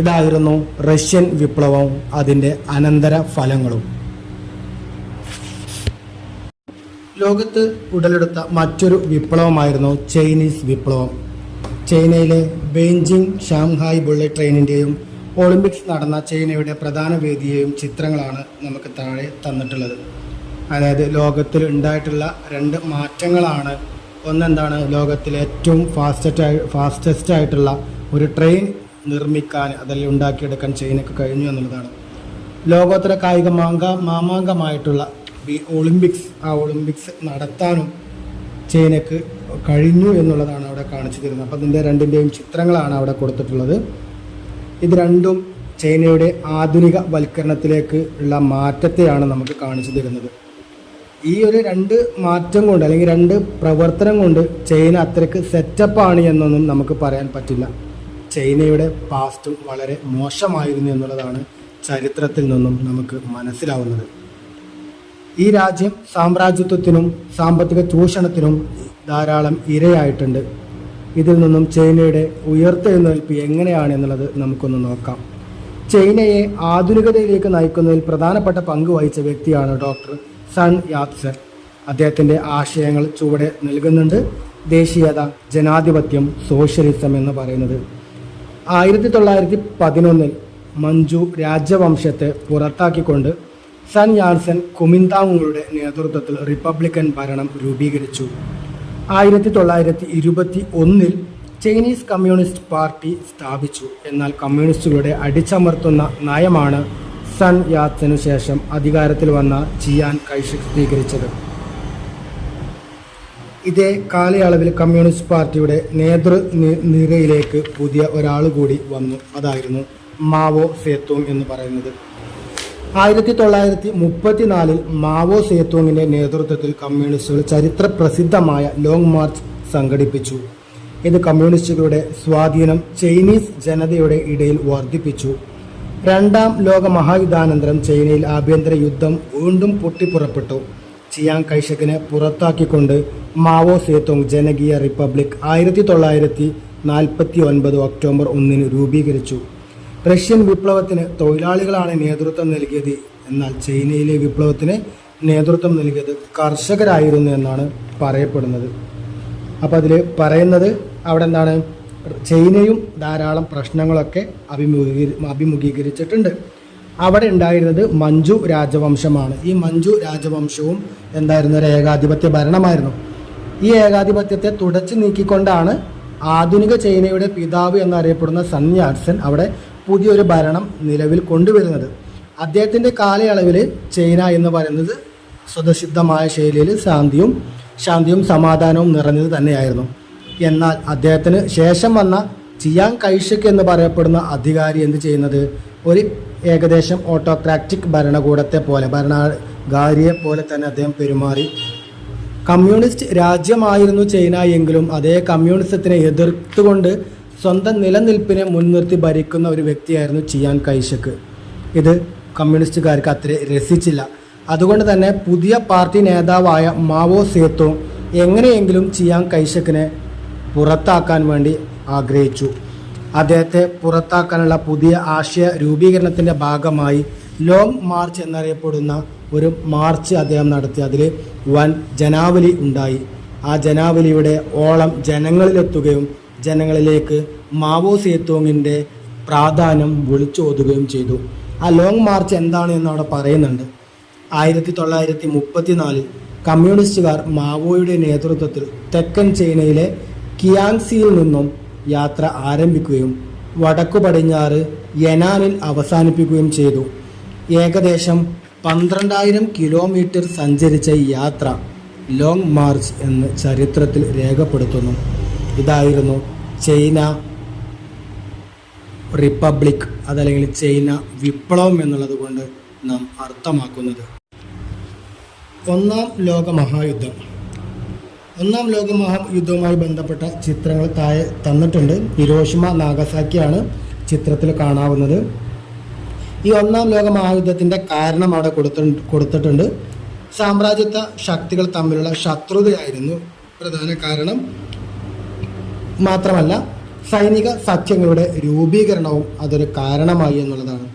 ഇതായിരുന്നു റഷ്യൻ വിപ്ലവവും അതിൻ്റെ അനന്തര ഫലങ്ങളും. ലോകത്ത് ഉടലെടുത്ത മറ്റൊരു വിപ്ലവമായിരുന്നു ചൈനീസ് വിപ്ലവം. ചൈനയിലെ ബെയ്ജിംഗ് ഷാങ്ഹായ് ബുള്ളറ്റ് ട്രെയിനിൻ്റെയും ഒളിമ്പിക്സ് നടന്ന ചൈനയുടെ പ്രധാന വേദിയെയും ചിത്രങ്ങളാണ് നമുക്ക് താഴെ തന്നിട്ടുള്ളത്. അതായത് ലോകത്തിൽ ഉണ്ടായിട്ടുള്ള രണ്ട് മാറ്റങ്ങളാണ്. ഒന്നെന്താണ്, ലോകത്തിലെ ഏറ്റവും ഫാസ്റ്റസ്റ്റ് ആയിട്ടുള്ള ഒരു ട്രെയിൻ നിർമ്മിക്കാൻ അതല്ലെങ്കിൽ ഉണ്ടാക്കിയെടുക്കാൻ ചൈനയ്ക്ക് കഴിഞ്ഞു എന്നുള്ളതാണ്. ലോകോത്തര കായിക മാമാങ്കമായിട്ടുള്ള ഈ ഒളിമ്പിക്സ് നടത്താനും ചൈനയ്ക്ക് കഴിഞ്ഞു എന്നുള്ളതാണ് അവിടെ കാണിച്ചു തരുന്നത്. അപ്പോൾ ഇതിൻ്റെ രണ്ടിൻ്റെയും ചിത്രങ്ങളാണ് അവിടെ കൊടുത്തിട്ടുള്ളത്. ഇത് രണ്ടും ചൈനയുടെ ആധുനിക വൽക്കരണത്തിലേക്ക് ഉള്ള മാറ്റത്തെയാണ് നമുക്ക് കാണിച്ചു തരുന്നത്. ഈ ഒരു രണ്ട് മാറ്റം കൊണ്ട് അല്ലെങ്കിൽ രണ്ട് പ്രവർത്തനം കൊണ്ട് ചൈന അത്രയ്ക്ക് സെറ്റപ്പാണ് എന്നൊന്നും നമുക്ക് പറയാൻ പറ്റില്ല. ചൈനയുടെ പാസ്റ്റും വളരെ മോശമായിരുന്നു എന്നുള്ളതാണ് ചരിത്രത്തിൽ നിന്നും നമുക്ക് മനസ്സിലാവുന്നത്. ഈ രാജ്യം സാമ്രാജ്യത്വത്തിനും സാമ്പത്തിക ചൂഷണത്തിനും ധാരാളം ഇരയായിട്ടുണ്ട്. ഇതിൽ നിന്നും ചൈനയുടെ ഉയർത്തെഴുന്നേൽപ്പ് എങ്ങനെയാണ് എന്നുള്ളത് നമുക്കൊന്ന് നോക്കാം. ചൈനയെ ആധുനികതയിലേക്ക് നയിക്കുന്നതിൽ പ്രധാനപ്പെട്ട പങ്ക് വഹിച്ച വ്യക്തിയാണ് ഡോക്ടർ സൺ യാത്സൻ. അദ്ദേഹത്തിൻ്റെ ആശയങ്ങൾ ചുവടെ നൽകുന്നുണ്ട്. ദേശീയത, ജനാധിപത്യം, സോഷ്യലിസം എന്ന് പറയുന്നത്. 1911 മഞ്ചു രാജവംശത്തെ പുറത്താക്കിക്കൊണ്ട് സൺ യാത്സൻ കുമിന്താങ്ങുകളുടെ നേതൃത്വത്തിൽ റിപ്പബ്ലിക്കൻ ഭരണം രൂപീകരിച്ചു. 1921 ചൈനീസ് കമ്മ്യൂണിസ്റ്റ് പാർട്ടി സ്ഥാപിച്ചു. എന്നാൽ കമ്മ്യൂണിസ്റ്റുകളുടെ അടിച്ചമർത്തുന്ന നയമാണ് സൺ യാത്സനു ശേഷം അധികാരത്തിൽ വന്ന ചിയാൻ കൈഷക് സ്വീകരിച്ചത്. ഇതേ കാലയളവിൽ കമ്മ്യൂണിസ്റ്റ് പാർട്ടിയുടെ നേതൃനിരയിലേക്ക് പുതിയ ഒരാൾ കൂടി വന്നു. അതായിരുന്നു മാവോ സേതൂങ് എന്ന് പറയുന്നത്. 1934 മാവോ സേതൂങ്ങിന്റെ നേതൃത്വത്തിൽ കമ്മ്യൂണിസ്റ്റുകൾ ചരിത്ര പ്രസിദ്ധമായ ലോങ് മാർച്ച് സംഘടിപ്പിച്ചു. ഇത് കമ്മ്യൂണിസ്റ്റുകളുടെ സ്വാധീനം ചൈനീസ് ജനതയുടെ ഇടയിൽ വർദ്ധിപ്പിച്ചു. രണ്ടാം ലോക മഹായുദ്ധാനന്തരം ചൈനയിൽ ആഭ്യന്തര യുദ്ധം വീണ്ടും പൊട്ടിപ്പുറപ്പെട്ടു. ചിയാങ് കൈഷക്കിനെ പുറത്താക്കിക്കൊണ്ട് മാവോ സേതൂങ് ജനകീയ റിപ്പബ്ലിക് 1949 ഒക്ടോബർ 1 രൂപീകരിച്ചു. റഷ്യൻ വിപ്ലവത്തിന് തൊഴിലാളികളാണ് നേതൃത്വം നൽകിയത്. എന്നാൽ ചൈനയിലെ വിപ്ലവത്തിന് നേതൃത്വം നൽകിയത് കർഷകരായിരുന്നു എന്നാണ് പറയപ്പെടുന്നത്. അപ്പോൾ അതിൽ പറയുന്നത് അവിടെ എന്താണ്, ചൈനയും ധാരാളം പ്രശ്നങ്ങളൊക്കെ അഭിമുഖീകരിച്ചിട്ടുണ്ട്. അവിടെ ഉണ്ടായിരുന്നത് മഞ്ചു രാജവംശമാണ്. ഈ മഞ്ചു രാജവംശവും എന്തായിരുന്നു, ഒരു ഏകാധിപത്യ ഭരണമായിരുന്നു. ഈ ഏകാധിപത്യത്തെ തുടച്ചു നീക്കിക്കൊണ്ടാണ് ആധുനിക ചൈനയുടെ പിതാവ് എന്നറിയപ്പെടുന്ന സൺ യാത്സൻ അവിടെ പുതിയൊരു ഭരണം നിലവിൽ കൊണ്ടുവരുന്നത്. അദ്ദേഹത്തിൻ്റെ കാലയളവിൽ ചൈന എന്ന് പറയുന്നത് സ്വതസിദ്ധമായ ശൈലിയിൽ ശാന്തിയും സമാധാനവും നിറഞ്ഞത് തന്നെയായിരുന്നു. എന്നാൽ അദ്ദേഹത്തിന് ശേഷം വന്ന ചിയാങ് കൈഷക് എന്ന് പറയപ്പെടുന്ന അധികാരി എന്ത് ചെയ്യുന്നത്, ഒരു ഏകദേശം ഓട്ടോക്രാറ്റിക് ഭരണകൂടത്തെ പോലെ, ഭരണാധികാരിയെ പോലെ തന്നെ അദ്ദേഹം പെരുമാറി. കമ്മ്യൂണിസ്റ്റ് രാജ്യമായിരുന്നു ചൈന എങ്കിലും അതേ കമ്മ്യൂണിസത്തിനെ എതിർത്തുകൊണ്ട് സ്വന്തം നിലനിൽപ്പിനെ മുൻനിർത്തി ഭരിക്കുന്ന ഒരു വ്യക്തിയായിരുന്നു ചിയാങ് കൈഷക്. ഇത് കമ്മ്യൂണിസ്റ്റുകാർക്ക് അത്ര രസിച്ചില്ല. അതുകൊണ്ട് തന്നെ പുതിയ പാർട്ടി നേതാവായ മാവോ സേതൂങ് എങ്ങനെയെങ്കിലും ചിയാങ് കൈഷക്കിനെ പുറത്താക്കാൻ വേണ്ടി ആഗ്രഹിച്ചു. അദ്ദേഹത്തെ പുറത്താക്കാനുള്ള പുതിയ ആശയ രൂപീകരണത്തിൻ്റെ ഭാഗമായി ലോങ് മാർച്ച് എന്നറിയപ്പെടുന്ന ഒരു മാർച്ച് അദ്ദേഹം നടത്തി. അതിൽ വൻ ജനാവലി ഉണ്ടായി. ആ ജനാവലിയുടെ ഓളം ജനങ്ങളിലെത്തുകയും ജനങ്ങളിലേക്ക് മാവോ സേതൂങ്ങിൻ്റെ പ്രാധാന്യം വിളിച്ചോതുകയും ചെയ്തു. ആ ലോങ് മാർച്ച് എന്താണ് എന്ന് അവിടെ പറയുന്നുണ്ട്. 1934 കമ്മ്യൂണിസ്റ്റുകാർ മാവോയുടെ നേതൃത്വത്തിൽ തെക്കൻ ചൈനയിലെ കിയാങ്സിയിൽ നിന്നും യാത്ര ആരംഭിക്കുകയും വടക്കു പടിഞ്ഞാറ് യനാനിൽ അവസാനിപ്പിക്കുകയും ചെയ്തു. ഏകദേശം 12,000 കിലോമീറ്റർ സഞ്ചരിച്ച ഈ യാത്ര ലോങ് മാർച്ച് എന്ന് ചരിത്രത്തിൽ രേഖപ്പെടുത്തുന്നു. ഇതായിരുന്നു ചൈന റിപ്പബ്ലിക് അതല്ലെങ്കിൽ ചൈന വിപ്ലവം എന്നുള്ളത് കൊണ്ട് നാം അർത്ഥമാക്കുന്നത്. ഒന്നാം ലോക മഹായുദ്ധവുമായി ബന്ധപ്പെട്ട ചിത്രങ്ങൾ താഴെ തന്നിട്ടുണ്ട്. ഹിരോഷിമ നാഗസാക്കിയാണ് ചിത്രത്തിൽ കാണാവുന്നത്. ഈ ഒന്നാം ലോക മഹായുദ്ധത്തിൻ്റെ കാരണം അവിടെ കൊടുത്തിട്ടുണ്ട്. സാമ്രാജ്യത്വ ശക്തികൾ തമ്മിലുള്ള ശത്രുതയായിരുന്നു പ്രധാന കാരണം. മാത്രമല്ല സൈനിക സഖ്യങ്ങളുടെ രൂപീകരണവും അതൊരു കാരണമായി എന്നുള്ളതാണ്.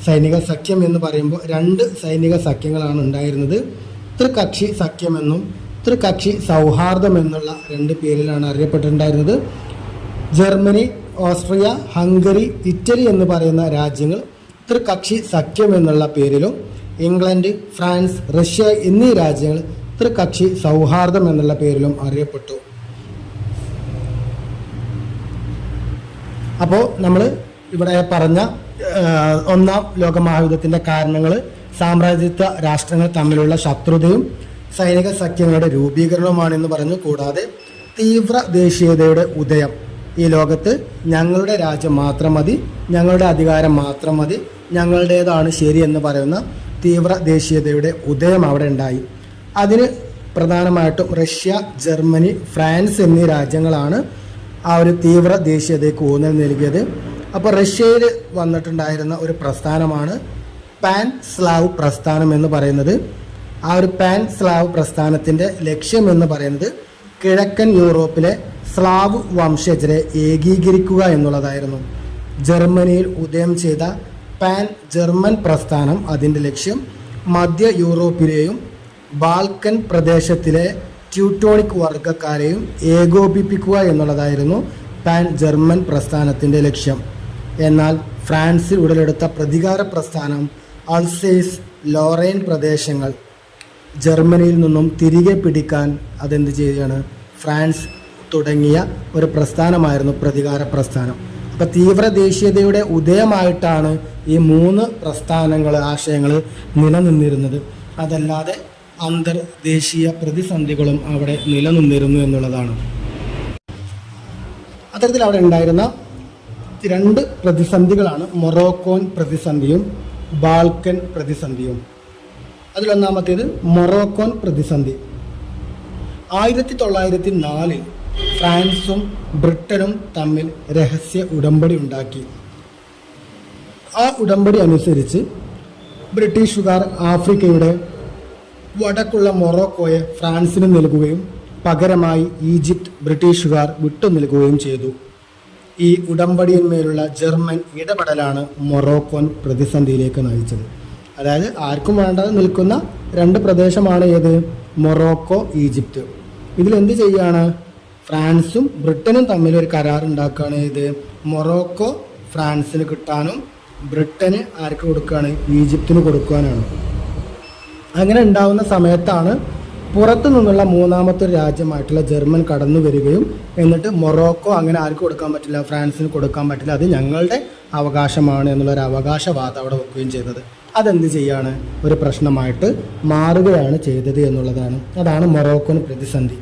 സൈനിക സഖ്യം എന്ന് പറയുമ്പോൾ 2 സൈനിക സഖ്യങ്ങളാണ് ഉണ്ടായിരുന്നത്. ത്രികക്ഷി സഖ്യമെന്നും ത്രികക്ഷി സൗഹാർദ്ദം എന്നുള്ള 2 പേരിലാണ് അറിയപ്പെട്ടിട്ടുണ്ടായിരുന്നത്. ജർമ്മനി, ഓസ്ട്രിയ, ഹംഗറി, ഇറ്റലി എന്ന് പറയുന്ന രാജ്യങ്ങൾ ത്രികക്ഷി സഖ്യം എന്നുള്ള പേരിലും ഇംഗ്ലണ്ട്, ഫ്രാൻസ്, റഷ്യ എന്നീ രാജ്യങ്ങൾ ത്രികക്ഷി സൗഹാർദ്ദം എന്നുള്ള പേരിലും അറിയപ്പെട്ടു. അപ്പോൾ നമ്മൾ ഇവിടെ പറഞ്ഞ ഒന്നാം ലോകമഹായുദ്ധത്തിൻ്റെ കാരണങ്ങൾ സാമ്രാജ്യത്വ രാഷ്ട്രങ്ങൾ തമ്മിലുള്ള ശത്രുതയും സൈനിക സഖ്യങ്ങളുടെ രൂപീകരണവുമാണെന്ന് പറഞ്ഞു. കൂടാതെ തീവ്ര ദേശീയതയുടെ ഉദയം, ഈ ലോകത്ത് ഞങ്ങളുടെ രാജ്യം മാത്രം മതി, ഞങ്ങളുടെ അധികാരം മാത്രം മതി, ഞങ്ങളുടേതാണ് ശരി എന്ന് പറയുന്ന തീവ്ര ദേശീയതയുടെ ഉദയം അവിടെ ഉണ്ടായി. അതിന് പ്രധാനമായിട്ടും റഷ്യ, ജർമ്മനി, ഫ്രാൻസ് എന്നീ രാജ്യങ്ങളാണ് ആ ഒരു തീവ്ര ദേശീയതയ്ക്ക് ഊന്നൽ നൽകിയത്. അപ്പോൾ റഷ്യയിൽ വന്നിട്ടുണ്ടായിരുന്ന ഒരു പ്രസ്ഥാനമാണ് പാൻ സ്ലാവ് പ്രസ്ഥാനം എന്ന് പറയുന്നത്. ആ ഒരു പാൻ സ്ലാവ് പ്രസ്ഥാനത്തിൻ്റെ ലക്ഷ്യം എന്ന് പറയുന്നത് കിഴക്കൻ യൂറോപ്പിലെ സ്ലാവ് വംശജരെ ഏകീകരിക്കുക എന്നുള്ളതായിരുന്നു. ജർമ്മനിയിൽ ഉദയം ചെയ്ത പാൻ ജർമ്മൻ പ്രസ്ഥാനം അതിൻ്റെ ലക്ഷ്യം മധ്യ യൂറോപ്പിലെയും ബാൾക്കൻ പ്രദേശത്തിലെ ട്യൂട്ടോണിക് വർഗ്ഗക്കാരെയും ഏകോപിപ്പിക്കുക എന്നുള്ളതായിരുന്നു പാൻ ജർമ്മൻ പ്രസ്ഥാനത്തിൻ്റെ ലക്ഷ്യം. എന്നാൽ ഫ്രാൻസിൽ ഉടലെടുത്ത പ്രതികാര പ്രസ്ഥാനം അൾസേസ് ലോറൈൻ പ്രദേശങ്ങൾ ജർമ്മനിയിൽ നിന്നും തിരികെ പിടിക്കാൻ അതെന്ത് ചെയ്യുകയാണ്, ഫ്രാൻസ് തുടങ്ങിയ ഒരു പ്രസ്ഥാനമായിരുന്നു പ്രതികാര പ്രസ്ഥാനം. അപ്പോൾ തീവ്ര ദേശീയതയുടെ ഉദയമായിട്ടാണ് ഈ 3 പ്രസ്ഥാനങ്ങൾ, ആശയങ്ങൾ നിലനിന്നിരുന്നത്. അതല്ലാതെ അന്തർദേശീയ പ്രതിസന്ധികളും അവിടെ നിലനിന്നിരുന്നു എന്നുള്ളതാണ്. അത്തരത്തിൽ അവിടെ ഉണ്ടായിരുന്ന 2 പ്രതിസന്ധികളാണ് മൊറോക്കോൻ പ്രതിസന്ധിയും ബാൾക്കൻ പ്രതിസന്ധിയും. അതിലൊന്നാമത്തേത് മൊറോക്കോൻ പ്രതിസന്ധി. 1904 ഫ്രാൻസും ബ്രിട്ടനും തമ്മിൽ രഹസ്യ ഉടമ്പടി ഉണ്ടാക്കി. ആ ഉടമ്പടി അനുസരിച്ച് ബ്രിട്ടീഷുകാർ ആഫ്രിക്കയുടെ വടക്കുള്ള മൊറോക്കോയെ ഫ്രാൻസിന് നൽകുകയും പകരമായി ഈജിപ്ത് ബ്രിട്ടീഷുകാർ വിട്ടു നൽകുകയും ചെയ്തു. ഈ ഉടമ്പടിയിന്മേലുള്ള ജർമ്മൻ ഇടപെടലാണ് മൊറോക്കോൻ പ്രതിസന്ധിയിലേക്ക് നയിച്ചത്. അതായത് ആർക്കും വേണ്ടാതെ നിൽക്കുന്ന 2 പ്രദേശമാണ് ഏത്, മൊറോക്കോ, ഈജിപ്ത്. ഇതിലെന്ത് ചെയ്യാണ്, ഫ്രാൻസും ബ്രിട്ടനും തമ്മിൽ ഒരു കരാർ ഉണ്ടാക്കുകയാണ്. ഇത് മൊറോക്കോ ഫ്രാൻസിന് കിട്ടാനും ബ്രിട്ടന് ആർക്ക് കൊടുക്കുകയാണ്, ഈജിപ്തിന് കൊടുക്കാനാണ്. അങ്ങനെ ഉണ്ടാവുന്ന സമയത്താണ് പുറത്തു നിന്നുള്ള 3ാമത്തെ രാജ്യമായിട്ടുള്ള ജർമ്മൻ കടന്നു വരികയും എന്നിട്ട് മൊറോക്കോ അങ്ങനെ ആർക്ക് കൊടുക്കാൻ പറ്റില്ല, ഫ്രാൻസിന് കൊടുക്കാൻ പറ്റില്ല, അത് ഞങ്ങളുടെ അവകാശമാണ് എന്നുള്ളൊരു അവകാശവാദം അവിടെ വെക്കുകയും ചെയ്തത്. അതെന്ത് ചെയ്യാണ്, ഒരു പ്രശ്നമായിട്ട് മാറുകയാണ് ചെയ്തത് എന്നുള്ളതാണ്. അതാണ് മൊറോക്കോൻ പ്രതിസന്ധി.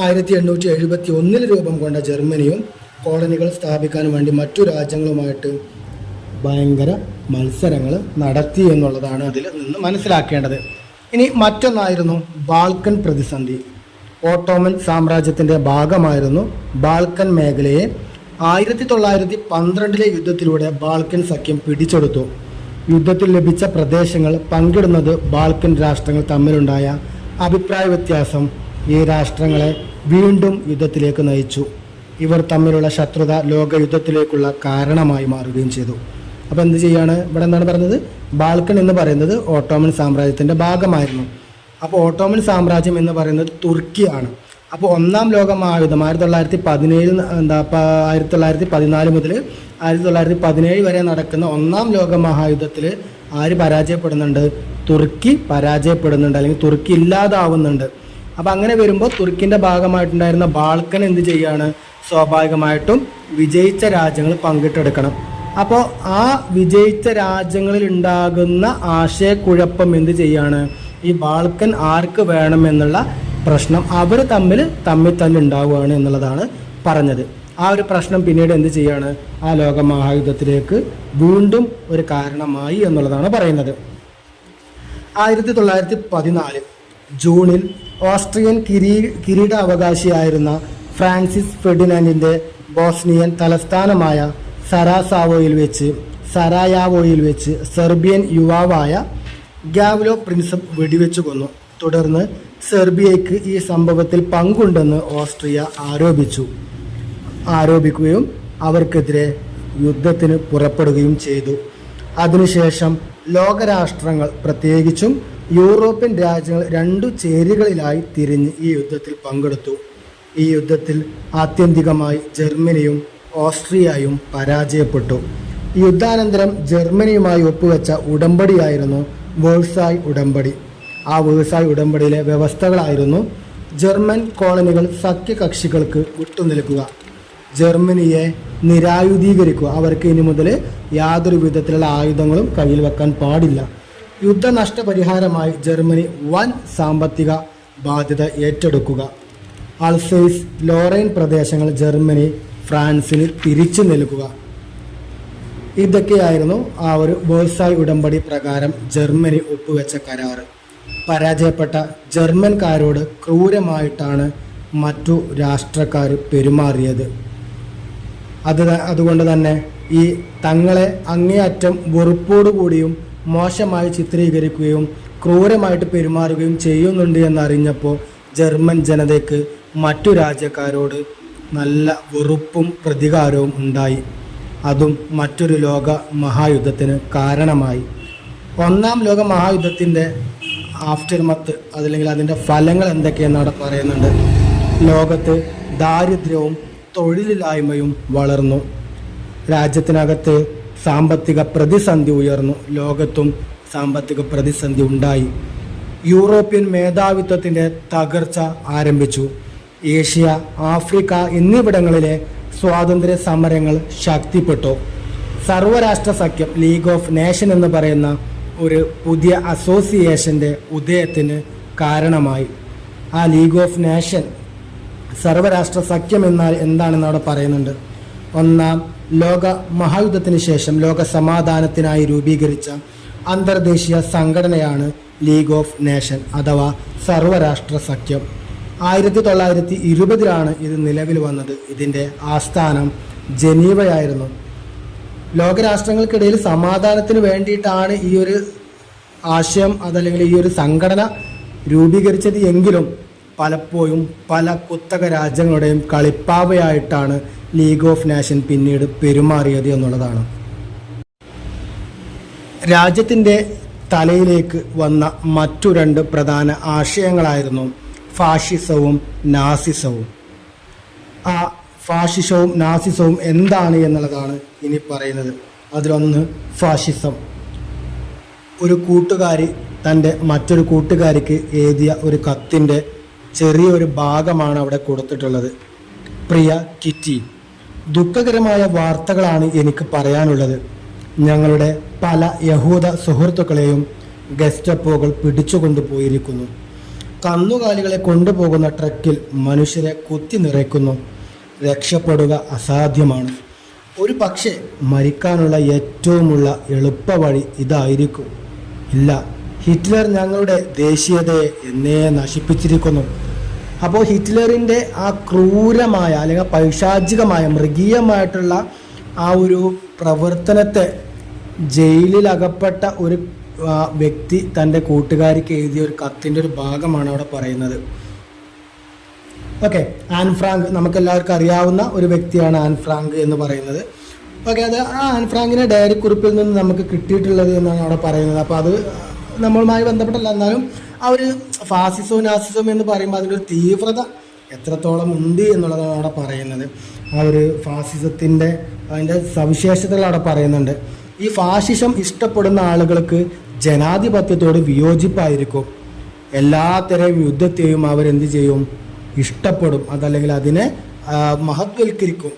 1871 രൂപം കൊണ്ട ജർമ്മനിയും കോളനികൾ സ്ഥാപിക്കാൻ വേണ്ടി മറ്റു രാജ്യങ്ങളുമായിട്ട് ഭയങ്കര മത്സരങ്ങൾ നടത്തി എന്നുള്ളതാണ് അതിൽ നിന്ന് മനസ്സിലാക്കേണ്ടത്. ഇനി മറ്റൊന്നായിരുന്നു ബാൾക്കൻ പ്രതിസന്ധി. ഓട്ടോമൻ സാമ്രാജ്യത്തിൻ്റെ ഭാഗമായിരുന്നു ബാൾക്കൻ മേഖലയെ. 1912 യുദ്ധത്തിലൂടെ ബാൾക്കൻ സഖ്യം പിടിച്ചെടുത്തു. യുദ്ധത്തിൽ ലഭിച്ച പ്രദേശങ്ങൾ പങ്കിടുന്നത് ബാൾക്കൻ രാഷ്ട്രങ്ങൾ തമ്മിലുണ്ടായ അഭിപ്രായ വ്യത്യാസം ഈ രാഷ്ട്രങ്ങളെ വീണ്ടും യുദ്ധത്തിലേക്ക് നയിച്ചു. ഇവർ തമ്മിലുള്ള ശത്രുത ലോകയുദ്ധത്തിലേക്കുള്ള കാരണമായി മാറുകയും ചെയ്തു. അപ്പോൾ എന്ത് ചെയ്യാണ്, ഇവിടെ എന്താണ് പറയുന്നത്, ബാൾക്കൻ എന്ന് പറയുന്നത് ഓട്ടോമൻ സാമ്രാജ്യത്തിൻ്റെ ഭാഗമായിരുന്നു. അപ്പോൾ ഓട്ടോമൻ സാമ്രാജ്യം എന്ന് പറയുന്നത് തുർക്കിയാണ്. അപ്പോൾ 1ാം ലോക മഹായുദ്ധം 1914 മുതൽ 1917 വരെ നടക്കുന്ന 1ാം ലോക മഹായുദ്ധത്തിൽ ആര് പരാജയപ്പെടുന്നുണ്ട്, തുർക്കി പരാജയപ്പെടുന്നുണ്ട്, അല്ലെങ്കിൽ തുർക്കി ഇല്ലാതാവുന്നുണ്ട്. അപ്പോൾ അങ്ങനെ വരുമ്പോൾ തുർക്കിൻ്റെ ഭാഗമായിട്ടുണ്ടായിരുന്ന ബാൾക്കൻ എന്ത് ചെയ്യാണ്, സ്വാഭാവികമായിട്ടും വിജയിച്ച രാജ്യങ്ങൾ പങ്കിട്ടെടുക്കണം. അപ്പോൾ ആ വിജയിച്ച രാജ്യങ്ങളിൽ ഉണ്ടാകുന്ന ആശയക്കുഴപ്പം എന്ത് ചെയ്യാണ്, ഈ ബാൾക്കൻ ആർക്ക് വേണമെന്നുള്ള പ്രശ്നം അവർ തമ്മിൽ തന്നെ ഉണ്ടാവുകയാണ് എന്നുള്ളതാണ് പറഞ്ഞത്. ആ ഒരു പ്രശ്നം പിന്നീട് എന്ത് ചെയ്യാണ്, ആ ലോകമഹായുദ്ധത്തിലേക്ക് വീണ്ടും ഒരു കാരണമായി എന്നുള്ളതാണ് പറയുന്നത്. 1914 ജൂണിൽ ഓസ്ട്രിയൻ കിരീടാവകാശിയായിരുന്ന ഫ്രാൻസിസ് ഫെർഡിനാൻഡിൻ്റെ ബോസ്നിയൻ തലസ്ഥാനമായ സരായാവോയിൽ വെച്ച് സെർബിയൻ യുവാവായ ഗാവ്ലോ പ്രിൻസപ്പ് വെടിവെച്ചു കൊന്നു. തുടർന്ന് സെർബിയയ്ക്ക് ഈ സംഭവത്തിൽ പങ്കുണ്ടെന്ന് ഓസ്ട്രിയ ആരോപിക്കുകയും അവർക്കെതിരെ യുദ്ധത്തിന് പുറപ്പെടുകയും ചെയ്തു. അതിനുശേഷം ലോകരാഷ്ട്രങ്ങൾ പ്രത്യേകിച്ചും യൂറോപ്യൻ രാജ്യങ്ങൾ 2 ചേരികളിലായി തിരിഞ്ഞ് ഈ യുദ്ധത്തിൽ പങ്കെടുത്തു. ഈ യുദ്ധത്തിൽ ആത്യന്തികമായി ജർമ്മനിയും ഓസ്ട്രിയയും പരാജയപ്പെട്ടു. യുദ്ധാനന്തരം ജർമ്മനിയുമായി ഒപ്പുവെച്ച ഉടമ്പടിയായിരുന്നു വേഴ്സായ് ഉടമ്പടി. ആ വേഴ്സായ് ഉടമ്പടിയിലെ വ്യവസ്ഥകളായിരുന്നു ജർമ്മൻ കോളനികൾ സഖ്യകക്ഷികൾക്ക് വിട്ടുനിൽക്കുക, ജർമ്മനിയെ നിരായുധീകരിക്കുക. അവർക്ക് ഇനി മുതൽ യാതൊരു വിധത്തിലുള്ള ആയുധങ്ങളും കയ്യിൽ വെക്കാൻ പാടില്ല. യുദ്ധനഷ്ടപരിഹാരമായി ജർമ്മനി വൻ സാമ്പത്തിക ബാധ്യത ഏറ്റെടുക്കുക. അൾസേസ് ലോറൈൻ പ്രദേശങ്ങൾ ജർമ്മനി ഫ്രാൻസിന് തിരിച്ചു നൽകുക. ഇതൊക്കെയായിരുന്നു ആ ഒരു വേഴ്സായ് ഉടമ്പടി പ്രകാരം ജർമ്മനി ഒപ്പുവെച്ച കരാർ. പരാജയപ്പെട്ട ജർമ്മൻകാരോട് ക്രൂരമായിട്ടാണ് മറ്റു രാഷ്ട്രക്കാർ പെരുമാറിയത്. അതുകൊണ്ട് തന്നെ ഈ തങ്ങളെ അങ്ങേയറ്റം വെറുപ്പോടുകൂടിയും മോശമായി ചിത്രീകരിക്കുകയും ക്രൂരമായിട്ട് പെരുമാറുകയും ചെയ്യുന്നുണ്ട് എന്നറിഞ്ഞപ്പോൾ ജർമ്മൻ ജനതയ്ക്ക് മറ്റു രാജ്യക്കാരോട് നല്ല വെറുപ്പും പ്രതികാരവും ഉണ്ടായി. അതും മറ്റൊരു ലോക മഹായുദ്ധത്തിന് കാരണമായി. ഒന്നാം ലോക മഹായുദ്ധത്തിൻ്റെ ആഫ്റ്റർമത്ത് അതല്ലെങ്കിൽ അതിൻ്റെ ഫലങ്ങൾ എന്തൊക്കെയെന്ന് അവിടെ പറയുന്നുണ്ട്. ലോകത്ത് ദാരിദ്ര്യവും തൊഴിലില്ലായ്മയും വളർന്നു. രാജ്യത്തിനകത്ത് സാമ്പത്തിക പ്രതിസന്ധി ഉയർന്നു. ലോകത്തും സാമ്പത്തിക പ്രതിസന്ധി ഉണ്ടായി. യൂറോപ്യൻ മേധാവിത്വത്തിൻ്റെ തകർച്ച ആരംഭിച്ചു. ഏഷ്യ, ആഫ്രിക്ക എന്നിവിടങ്ങളിലെ സ്വാതന്ത്ര്യ സമരങ്ങൾ ശക്തിപ്പെട്ടു. സർവരാഷ്ട്ര സഖ്യം ലീഗ് ഓഫ് നേഷൻ എന്ന് പറയുന്ന ഒരു പുതിയ അസോസിയേഷൻ്റെ ഉദയത്തിന് കാരണമായി. ആ ലീഗ് ഓഫ് നേഷൻ സർവരാഷ്ട്ര സഖ്യം എന്നാൽ എന്താണെന്ന് അവിടെ പറയുന്നുണ്ട്. ഒന്നാം ലോക മഹായുദ്ധത്തിന് ശേഷം ലോക സമാധാനത്തിനായി രൂപീകരിച്ച അന്തർദേശീയ സംഘടനയാണ് ലീഗ് ഓഫ് നേഷൻ അഥവാ സർവരാഷ്ട്ര സഖ്യം. 1920 ഇത് നിലവിൽ വന്നത്. ഇതിൻ്റെ ആസ്ഥാനം ജനീവയായിരുന്നു. ലോകരാഷ്ട്രങ്ങൾക്കിടയിൽ സമാധാനത്തിന് വേണ്ടിയിട്ടാണ് ഈ ഒരു ആശയം അതല്ലെങ്കിൽ ഈ ഒരു സംഘടന രൂപീകരിച്ചത് എങ്കിലും പലപ്പോഴും പല കുത്തക രാജ്യങ്ങളുടെയും കളിപ്പാവയായിട്ടാണ് ലീഗ് ഓഫ് നേഷൻ പിന്നീട് പെരുമാറിയത് എന്നുള്ളതാണ്. രാജ്യത്തിൻ്റെ തലയിലേക്ക് വന്ന മറ്റു രണ്ട് പ്രധാന ആശയങ്ങളായിരുന്നു ഫാഷിസവും നാസിസവും. ആ ഫാഷിസവും നാസിസവും എന്താണ് എന്നുള്ളതാണ് ഇനി പറയുന്നത്. അതിലൊന്ന് ഫാഷിസം. ഒരു കൂട്ടുകാരി തൻ്റെ മറ്റൊരു കൂട്ടുകാരിക്ക് എഴുതിയ ഒരു കത്തിൻ്റെ ചെറിയൊരു ഭാഗമാണ് അവിടെ കൊടുത്തിട്ടുള്ളത്. പ്രിയ കിറ്റി, ദുഃഖകരമായ വാർത്തകളാണ് എനിക്ക് പറയാനുള്ളത്. ഞങ്ങളുടെ പല യഹൂദ സുഹൃത്തുക്കളെയും ഗെസ്റ്റപ്പോകൾ പിടിച്ചുകൊണ്ടുപോയിരിക്കുന്നു. കന്നുകാലികളെ കൊണ്ടുപോകുന്ന ട്രക്കിൽ മനുഷ്യരെ കുത്തി നിറയ്ക്കുന്നു. രക്ഷപ്പെടുക അസാധ്യമാണ്. ഒരു പക്ഷേ മരിക്കാനുള്ള ഏറ്റവുമുള്ള എളുപ്പവഴി ഇതായിരിക്കും. ഇല്ല, ഹിറ്റ്ലർ ഞങ്ങളുടെ ദേശീയതയെ എന്നേ നശിപ്പിച്ചിരിക്കുന്നു. അപ്പോൾ ഹിറ്റ്ലറിൻ്റെ ആ ക്രൂരമായ അല്ലെങ്കിൽ പൈശാചികമായ മൃഗീയമായിട്ടുള്ള ആ ഒരു പ്രവർത്തനത്തെ ജയിലിൽ അകപ്പെട്ട ഒരു വ്യക്തി തൻ്റെ കൂട്ടുകാരിക്ക് എഴുതിയ ഒരു കത്തിൻ്റെ ഒരു ഭാഗമാണ് അവിടെ പറയുന്നത്. ഓക്കെ, ആൻ ഫ്രാങ്ക് നമുക്കെല്ലാവർക്കും അറിയാവുന്ന ഒരു വ്യക്തിയാണ് ആൻ ഫ്രാങ്ക് എന്ന് പറയുന്നത്. ഓക്കെ, അത് ആ ആൻ ഫ്രാങ്കിൻ്റെ ഡയറി കുറിപ്പിൽ നിന്ന് നമുക്ക് കിട്ടിയിട്ടുള്ളത് എന്നാണ് അവിടെ പറയുന്നത്. അപ്പോൾ അത് നമ്മളുമായി ബന്ധപ്പെട്ടല്ല, എന്നാലും ആ ഒരു ഫാസിസവും നാസിസവും എന്ന് പറയുമ്പോൾ അതിൻ്റെ ഒരു തീവ്രത എത്രത്തോളം ഉണ്ട് എന്നുള്ളതാണ് അവിടെ പറയുന്നത്. ആ ഒരു ഫാസിസത്തിൻ്റെ അതിൻ്റെ സവിശേഷതകൾ അവിടെ പറയുന്നുണ്ട്. ഈ ഫാഷിസം ഇഷ്ടപ്പെടുന്ന ആളുകൾക്ക് ജനാധിപത്യത്തോട് വിയോജിപ്പായിരിക്കും. എല്ലാത്തരം യുദ്ധത്തെയും അവരെന്ത് ചെയ്യും? ഇഷ്ടപ്പെടും, അതല്ലെങ്കിൽ അതിനെ മഹത്വൽക്കരിക്കും.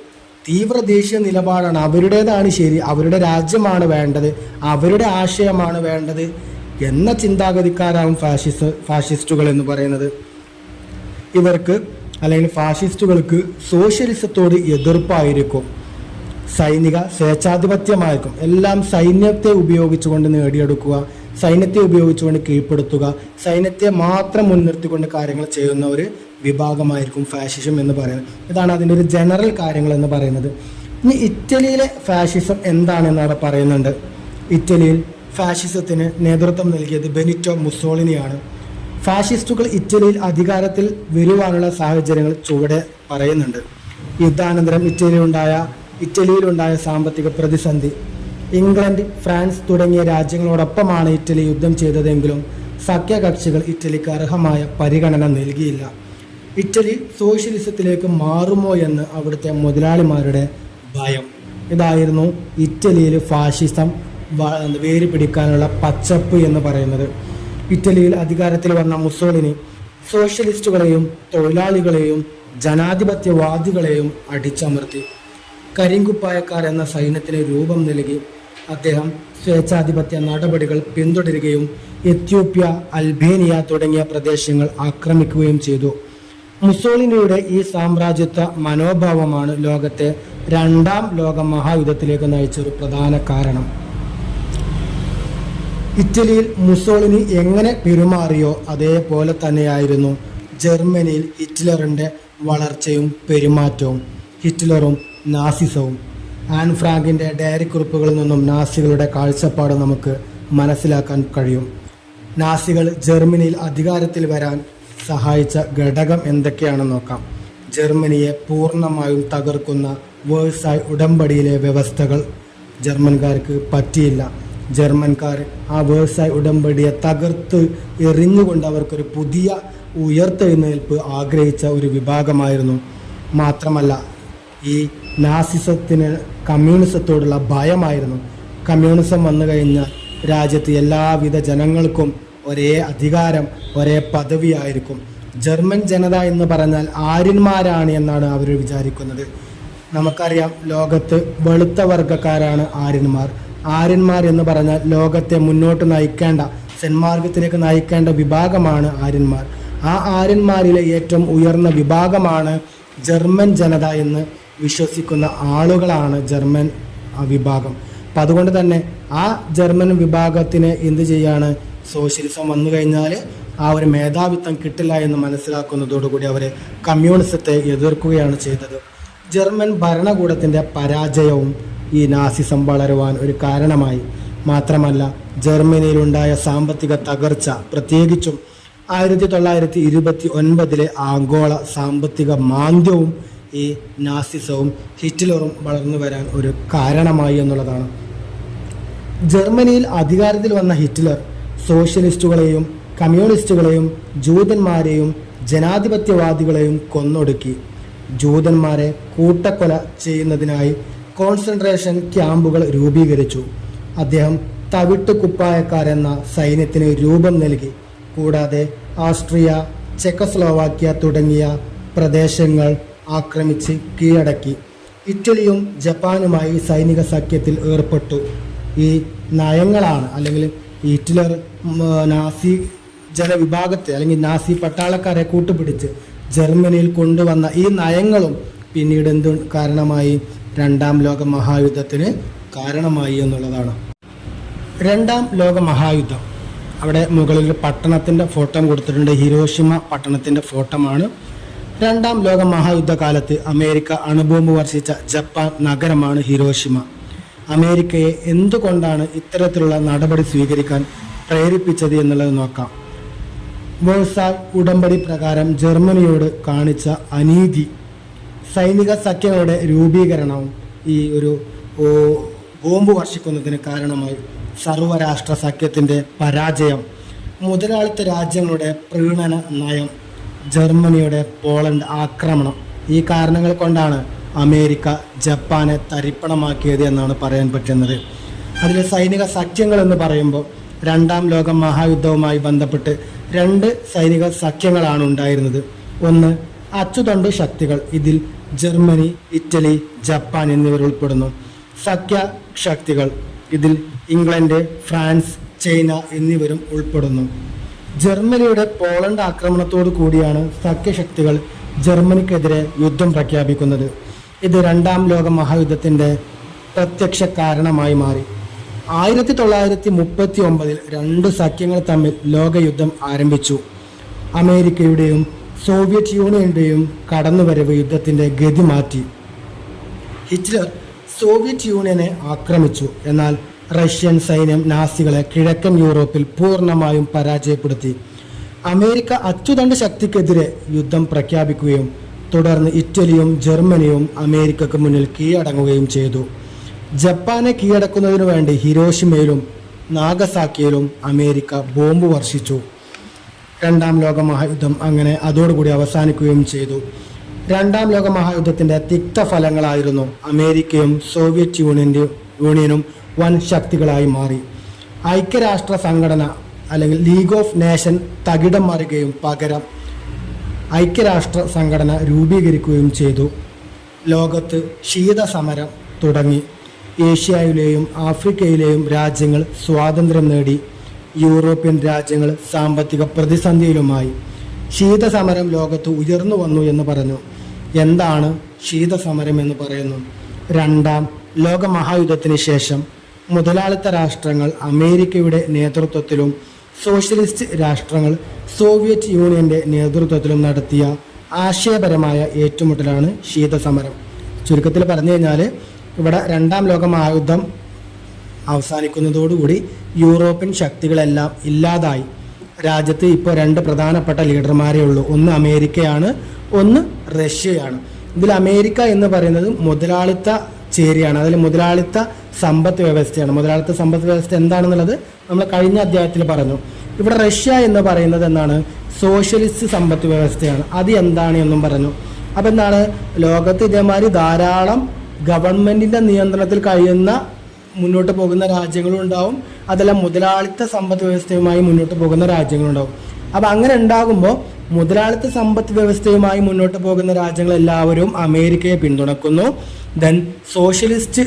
തീവ്ര ദേശീയ നിലപാടാണ്, അവരുടേതാണ് ശരി, അവരുടെ രാജ്യമാണ് വേണ്ടത്, അവരുടെ ആശയമാണ് വേണ്ടത് എന്ന ചിന്താഗതിക്കാരാവും ഫാഷിസ്റ്റുകൾ എന്ന് പറയുന്നത്. ഇവർക്ക് അല്ലെങ്കിൽ ഫാഷിസ്റ്റുകൾക്ക് സോഷ്യലിസത്തോട് എതിർപ്പായിരിക്കും. സൈനിക സ്വേച്ഛാധിപത്യമായിരിക്കും. എല്ലാം സൈന്യത്തെ ഉപയോഗിച്ചുകൊണ്ട് നേടിയെടുക്കുക, സൈന്യത്തെ ഉപയോഗിച്ചുകൊണ്ട് കീഴ്പ്പെടുത്തുക, സൈന്യത്തെ മാത്രം മുൻനിർത്തിക്കൊണ്ട് കാര്യങ്ങൾ ചെയ്യുന്ന ഒരു വിഭാഗമായിരിക്കും ഫാഷിസം എന്ന് പറയുന്നത്. ഇതാണ് അതിൻ്റെ ഒരു ജനറൽ കാര്യങ്ങൾ എന്ന് പറയുന്നത്. ഇനി ഇറ്റലിയിലെ ഫാഷിസം എന്താണെന്ന് അവിടെ പറയുന്നുണ്ട്. ഇറ്റലിയിൽ ഫാഷിസത്തിന് നേതൃത്വം നൽകിയത് ബെനിറ്റോ മുസോളിനിയാണ്. ഫാഷിസ്റ്റുകൾ ഇറ്റലിയിൽ അധികാരത്തിൽ വരുവാനുള്ള സാഹചര്യങ്ങൾ ചുവടെ പറയുന്നുണ്ട്. യുദ്ധാനന്തരം ഇറ്റലിയിലുണ്ടായ സാമ്പത്തിക പ്രതിസന്ധി. ഇംഗ്ലണ്ട്, ഫ്രാൻസ് തുടങ്ങിയ രാജ്യങ്ങളോടൊപ്പമാണ് ഇറ്റലി യുദ്ധം ചെയ്തതെങ്കിലും സഖ്യകക്ഷികൾ ഇറ്റലിക്ക് അർഹമായ പരിഗണന നൽകിയില്ല. ഇറ്റലി സോഷ്യലിസത്തിലേക്ക് മാറുമോ എന്ന് അവിടുത്തെ മുതലാളിമാരുടെ ഭയം. ഇതായിരുന്നു ഇറ്റലിയിൽ ഫാഷിസം വേര് പിടിക്കാനുള്ള പച്ചപ്പ് എന്ന് പറയുന്നത്. ഇറ്റലിയിൽ അധികാരത്തിൽ വന്ന മുസോളിനി സോഷ്യലിസ്റ്റുകളെയും തൊഴിലാളികളെയും ജനാധിപത്യവാദികളെയും അടിച്ചമർത്തി. കരിങ്കുപ്പായക്കാർ എന്ന സൈന്യത്തിന് രൂപം നൽകി. അദ്ദേഹം സ്വേച്ഛാധിപത്യ നടപടികൾ പിന്തുടരുകയും എത്യോപ്യ, അൽബേനിയ തുടങ്ങിയ പ്രദേശങ്ങൾ ആക്രമിക്കുകയും ചെയ്തു. മുസോളിനിയുടെ ഈ സാമ്രാജ്യത്വ മനോഭാവമാണ് ലോകത്തെ രണ്ടാം ലോക മഹായുദ്ധത്തിലേക്ക് നയിച്ചൊരു പ്രധാന കാരണം. ഇറ്റലിയിൽ മുസോളിനി എങ്ങനെ പെരുമാറിയോ അതേപോലെ തന്നെയായിരുന്നു ജർമ്മനിയിൽ ഹിറ്റ്ലറിൻ്റെ വളർച്ചയും പെരുമാറ്റവും. ഹിറ്റ്ലറും നാസിസവും. ആൻ ഫ്രാങ്കിൻ്റെ ഡയറി കുറിപ്പുകളിൽ നിന്നും നാസികളുടെ കാഴ്ചപ്പാട് നമുക്ക് മനസ്സിലാക്കാൻ കഴിയും. നാസികൾ ജർമ്മനിയിൽ അധികാരത്തിൽ വരാൻ സഹായിച്ച ഘടകം എന്തൊക്കെയാണെന്ന് നോക്കാം. ജർമ്മനിയെ പൂർണ്ണമായും തകർക്കുന്ന വേഴ്സായ് ഉടമ്പടിയിലെ വ്യവസ്ഥകൾ ജർമ്മൻകാർക്ക് പറ്റിയില്ല. ജർമ്മൻകാർ ആ വേഴ്സായ് ഉടമ്പടിയെ തകർത്ത് എറിഞ്ഞുകൊണ്ട് അവർക്കൊരു പുതിയ ഉയർത്തെഴുന്നേൽപ്പ് ആഗ്രഹിച്ച ഒരു വിഭാഗമായിരുന്നു. മാത്രമല്ല, ഈ നാസിസത്തിന് കമ്മ്യൂണിസത്തോടുള്ള ഭയമായിരുന്നു. കമ്മ്യൂണിസം വന്നു കഴിഞ്ഞാൽ രാജ്യത്ത് എല്ലാവിധ ജനങ്ങൾക്കും ഒരേ അധികാരം, ഒരേ പദവിയായിരിക്കും. ജർമ്മൻ ജനത എന്ന് പറഞ്ഞാൽ ആര്യന്മാരാണ് എന്നാണ് അവർ വിചാരിക്കുന്നത്. നമുക്കറിയാം, ലോകത്ത് വെളുത്ത വർഗ്ഗക്കാരാണ് ആര്യന്മാർ. ആര്യന്മാർ എന്ന് പറഞ്ഞാൽ ലോകത്തെ മുന്നോട്ട് നയിക്കേണ്ട, സന്മാർഗത്തിലേക്ക് നയിക്കേണ്ട വിഭാഗമാണ് ആര്യന്മാർ. ആ ആര്യന്മാരിലെ ഏറ്റവും ഉയർന്ന വിഭാഗമാണ് ജർമ്മൻ ജനത എന്ന് വിശ്വസിക്കുന്ന ആളുകളാണ് ജർമ്മൻ വിഭാഗം. അപ്പം അതുകൊണ്ട് തന്നെ ആ ജർമ്മൻ വിഭാഗത്തിന് എന്ത് ചെയ്യാണ്, സോഷ്യലിസം വന്നു കഴിഞ്ഞാൽ ആ ഒരു മേധാവിത്വം കിട്ടില്ല എന്ന് മനസ്സിലാക്കുന്നതോടുകൂടി അവർ കമ്മ്യൂണിസത്തെ എതിർക്കുകയാണ് ചെയ്തത്. ജർമ്മൻ ഭരണകൂടത്തിൻ്റെ പരാജയവും ഈ നാസിസം വളരുവാൻ ഒരു കാരണമായി. മാത്രമല്ല, ജർമ്മനിയിലുണ്ടായ സാമ്പത്തിക തകർച്ച, പ്രത്യേകിച്ചും 1929 ആഗോള സാമ്പത്തിക മാന്ദ്യവും ഈ നാസിസവും ഹിറ്റ്ലറും വളർന്നു വരാൻ ഒരു കാരണമായി എന്നുള്ളതാണ്. ജർമ്മനിയിൽ അധികാരത്തിൽ വന്ന ഹിറ്റ്ലർ സോഷ്യലിസ്റ്റുകളെയും കമ്മ്യൂണിസ്റ്റുകളെയും ജൂതന്മാരെയും ജനാധിപത്യവാദികളെയും കൊന്നൊടുക്കി. ജൂതന്മാരെ കൂട്ടക്കൊല ചെയ്യുന്നതിനായി കോൺസെൻട്രേഷൻ ക്യാമ്പുകൾ രൂപീകരിച്ചു. അദ്ദേഹം തവിട്ട് കുപ്പായക്കാരെന്ന സൈന്യത്തിന് രൂപം നൽകി. കൂടാതെ ഓസ്ട്രിയ, ചെക്കോസ്ലോവാക്യ തുടങ്ങിയ പ്രദേശങ്ങൾ ആക്രമിച്ച് കീഴടക്കി. ഇറ്റലിയും ജപ്പാനുമായി സൈനിക സഖ്യത്തിൽ ഏർപ്പെട്ടു. ഈ നയങ്ങളാണ്, അല്ലെങ്കിൽ ഹിറ്റ്ലർ നാസി ജനവിഭാഗത്തെ അല്ലെങ്കിൽ നാസി പട്ടാളക്കാരെ കൂട്ടുപിടിച്ച് ജർമ്മനിയിൽ കൊണ്ടുവന്ന ഈ നയങ്ങളും പിന്നീട് എന്ത് കാരണമായി, രണ്ടാം ലോക മഹായുദ്ധത്തിന് കാരണമായി എന്നുള്ളതാണ്. രണ്ടാം ലോക മഹായുദ്ധം, അവിടെ മുകളിൽ പട്ടണത്തിൻ്റെ ഫോട്ടോ കൊടുത്തിട്ടുണ്ട്. ഹിരോഷിമ പട്ടണത്തിൻ്റെ ഫോട്ടോമാണ്. രണ്ടാം ലോക മഹായുദ്ധകാലത്ത് അമേരിക്ക അണുബോംബ് വർഷിച്ച ജപ്പാൻ നഗരമാണ് ഹിരോഷിമ. അമേരിക്കയെ എന്തുകൊണ്ടാണ് ഇത്തരത്തിലുള്ള നടപടി സ്വീകരിക്കാൻ പ്രേരിപ്പിച്ചത് എന്നുള്ളത് നോക്കാം. വേഴ്സായ് ഉടമ്പടി പ്രകാരം ജർമ്മനിയോട് കാണിച്ച അനീതി, സൈനിക സഖ്യങ്ങളുടെ രൂപീകരണവും ഈ ഒരു ബോംബ് വർഷിക്കുന്നതിന് കാരണമായി. സർവ്വരാഷ്ട്ര സഖ്യത്തിൻ്റെ പരാജയം, മുതലാളിത്ത രാജ്യങ്ങളുടെ പ്രീണന നയം, ജർമ്മനിയുടെ പോളണ്ട് ആക്രമണം, ഈ കാരണങ്ങൾ കൊണ്ടാണ് അമേരിക്ക ജപ്പാനെ തരിപ്പണമാക്കിയത് എന്നാണ് പറയാൻ പറ്റുന്നത്. അതിലെ സൈനിക സഖ്യങ്ങൾ എന്ന് പറയുമ്പോൾ രണ്ടാം ലോക മഹായുദ്ധവുമായി ബന്ധപ്പെട്ട് 2 സൈനിക സഖ്യങ്ങളാണ് ഉണ്ടായിരുന്നത്. ഒന്ന് അച്ചുതണ്ട് ശക്തികൾ, ഇതിൽ ജർമ്മനി, ഇറ്റലി, ജപ്പാൻ എന്നിവർ ഉൾപ്പെടുന്നു. സഖ്യ ശക്തികൾ, ഇതിൽ ഇംഗ്ലണ്ട്, ഫ്രാൻസ്, ചൈന എന്നിവരും ഉൾപ്പെടുന്നു. ജർമ്മനിയുടെ പോളണ്ട് ആക്രമണത്തോടു കൂടിയാണ് സഖ്യശക്തികൾ ജർമ്മനിക്കെതിരെ യുദ്ധം പ്രഖ്യാപിക്കുന്നത്. ഇത് രണ്ടാം ലോക മഹായുദ്ധത്തിൻ്റെ പ്രത്യക്ഷ കാരണമായി മാറി. 1939 2 സഖ്യങ്ങൾ തമ്മിൽ ലോകയുദ്ധം ആരംഭിച്ചു. അമേരിക്കയുടെയും സോവിയറ്റ് യൂണിയന്റെയും കടന്നുവരവ് യുദ്ധത്തിൻ്റെ ഗതി മാറ്റി. ഹിറ്റ്ലർ സോവിയറ്റ് യൂണിയനെ ആക്രമിച്ചു. എന്നാൽ റഷ്യൻ സൈന്യം നാസികളെ കിഴക്കൻ യൂറോപ്പിൽ പൂർണ്ണമായും പരാജയപ്പെടുത്തി. അമേരിക്ക അച്ചുതണ്ട് ശക്തിക്കെതിരെ യുദ്ധം പ്രഖ്യാപിക്കുകയും തുടർന്ന് ഇറ്റലിയും ജർമ്മനിയും അമേരിക്കക്ക് മുന്നിൽ കീഴടങ്ങുകയും ചെയ്തു. ജപ്പാനെ കീഴടക്കുന്നതിനു വേണ്ടി ഹിരോഷിമയിലും നാഗസാക്കിയിലും അമേരിക്ക ബോംബ് വർഷിച്ചു. രണ്ടാം ലോക മഹായുദ്ധം അങ്ങനെ അതോടുകൂടി അവസാനിക്കുകയും ചെയ്തു. രണ്ടാം ലോക മഹായുദ്ധത്തിൻ്റെ തിക്തഫലങ്ങളായിരുന്നു അമേരിക്കയും സോവിയറ്റ് യൂണിയനും വൻ ശക്തികളായി മാറി. ഐക്യരാഷ്ട്ര സംഘടന അല്ലെങ്കിൽ ലീഗ് ഓഫ് നേഷൻ തകിടം മറിയുകയും പകരം ഐക്യരാഷ്ട്ര സംഘടന രൂപീകരിക്കുകയും ചെയ്തു. ലോകത്ത് ശീതസമരം തുടങ്ങി. ഏഷ്യയിലെയും ആഫ്രിക്കയിലെയും രാജ്യങ്ങൾ സ്വാതന്ത്ര്യം നേടി. യൂറോപ്യൻ രാജ്യങ്ങൾ സാമ്പത്തിക പ്രതിസന്ധിയിലുമായി. ശീതസമരം ലോകത്ത് ഉയർന്നു വന്നു എന്ന് പറഞ്ഞു. എന്താണ് ശീതസമരം എന്ന് പറയുന്നു? രണ്ടാം ലോകമഹായുദ്ധത്തിന് ശേഷം മുതലാളിത്ത രാഷ്ട്രങ്ങൾ അമേരിക്കയുടെ നേതൃത്വത്തിലും സോഷ്യലിസ്റ്റ് രാഷ്ട്രങ്ങൾ സോവിയറ്റ് യൂണിയന്റെ നേതൃത്വത്തിലും നടത്തിയ ആശയപരമായ ഏറ്റുമുട്ടലാണ് ശീതസമരം. ചുരുക്കത്തിൽ പറഞ്ഞു കഴിഞ്ഞാൽ ഇവിടെ രണ്ടാം ലോക മഹായുദ്ധം അവസാനിക്കുന്നതോടുകൂടി യൂറോപ്യൻ ശക്തികളെല്ലാം ഇല്ലാതായി. രാജ്യത്ത് ഇപ്പോൾ രണ്ട് പ്രധാനപ്പെട്ട ലീഡർമാരേ ഉള്ളൂ. ഒന്ന് അമേരിക്കയാണ്, ഒന്ന് റഷ്യയാണ്. ഇതിൽ അമേരിക്ക എന്ന് പറയുന്നത് മുതലാളിത്ത ചേരിയാണ്. അതിൽ മുതലാളിത്ത സമ്പദ് വ്യവസ്ഥയാണ്. മുതലാളിത്ത സമ്പദ് വ്യവസ്ഥ എന്താണെന്നുള്ളത് നമ്മൾ കഴിഞ്ഞ അധ്യായത്തിൽ പറഞ്ഞു. ഇവിടെ റഷ്യ എന്ന് പറയുന്നത് എന്താണ്? സോഷ്യലിസ്റ്റ് സമ്പദ് വ്യവസ്ഥയാണ്. അത് എന്താണ് എന്നും പറഞ്ഞു. അപ്പം എന്താണ്, ലോകത്ത് ഇതേമാതിരി ധാരാളം ഗവൺമെന്റിന്റെ നിയന്ത്രണത്തിൽ കഴിയുന്ന മുന്നോട്ട് പോകുന്ന രാജ്യങ്ങളും ഉണ്ടാവും, അതെല്ലാം മുതലാളിത്ത സമ്പദ് വ്യവസ്ഥയുമായി മുന്നോട്ട് പോകുന്ന രാജ്യങ്ങളുണ്ടാവും. അപ്പം അങ്ങനെ ഉണ്ടാകുമ്പോൾ മുതലാളിത്ത സമ്പദ് വ്യവസ്ഥയുമായി മുന്നോട്ട് പോകുന്ന രാജ്യങ്ങളെല്ലാവരും അമേരിക്കയെ പിന്തുണക്കുന്നു. ദെൻ സോഷ്യലിസ്റ്റ്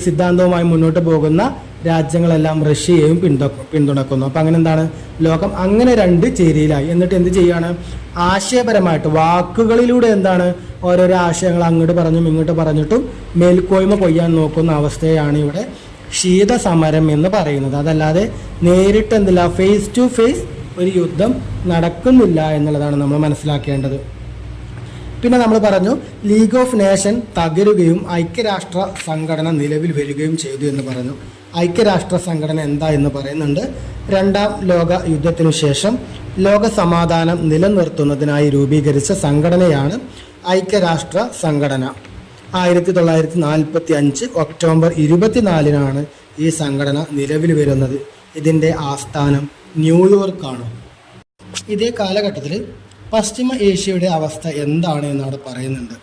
സിദ്ധാന്തവുമായി മുന്നോട്ട് പോകുന്ന രാജ്യങ്ങളെല്ലാം റഷ്യയെയും പിന്തുണക്കുന്നു. അപ്പം അങ്ങനെ എന്താണ്, ലോകം അങ്ങനെ രണ്ട് ചേരിയിലായി. എന്നിട്ട് എന്ത് ചെയ്യാണ്? ആശയപരമായിട്ട് വാക്കുകളിലൂടെ എന്താണ് ഓരോരോ ആശയങ്ങൾ അങ്ങോട്ട് പറഞ്ഞും ഇങ്ങോട്ട് പറഞ്ഞിട്ടും മേൽക്കോയ്മ കൊയ്യാൻ നോക്കുന്ന അവസ്ഥയാണ് ഇവിടെ ശീതസമരം എന്ന് പറയുന്നത്. അതല്ലാതെ നേരിട്ട് എന്തില്ല, ഫേസ് ടു ഫേസ് ഒരു യുദ്ധം നടക്കുന്നില്ല എന്നുള്ളതാണ് നമ്മൾ മനസ്സിലാക്കേണ്ടത്. പിന്നെ നമ്മൾ പറഞ്ഞു ലീഗ് ഓഫ് നേഷൻ തകരുകയും ഐക്യരാഷ്ട്ര സംഘടന നിലവിൽ വരികയും ചെയ്തു എന്ന് പറഞ്ഞു. ഐക്യരാഷ്ട്ര സംഘടന എന്താ എന്ന് പറയുന്നുണ്ട്. രണ്ടാം ലോക യുദ്ധത്തിനു ശേഷം ലോക സമാധാനം നിലനിർത്തുന്നതിനായി രൂപീകരിച്ച സംഘടനയാണ് ഐക്യരാഷ്ട്ര സംഘടന. 1945 ഒക്ടോബർ 24 ഈ സംഘടന നിലവിൽ വരുന്നത്. ഇതിൻ്റെ ആസ്ഥാനം ന്യൂയോർക്കാണ്. ഇതേ കാലഘട്ടത്തിൽ പശ്ചിമ ഏഷ്യയുടെ അവസ്ഥ എന്താണ് എന്നവിടെ പറയുന്നുണ്ട്.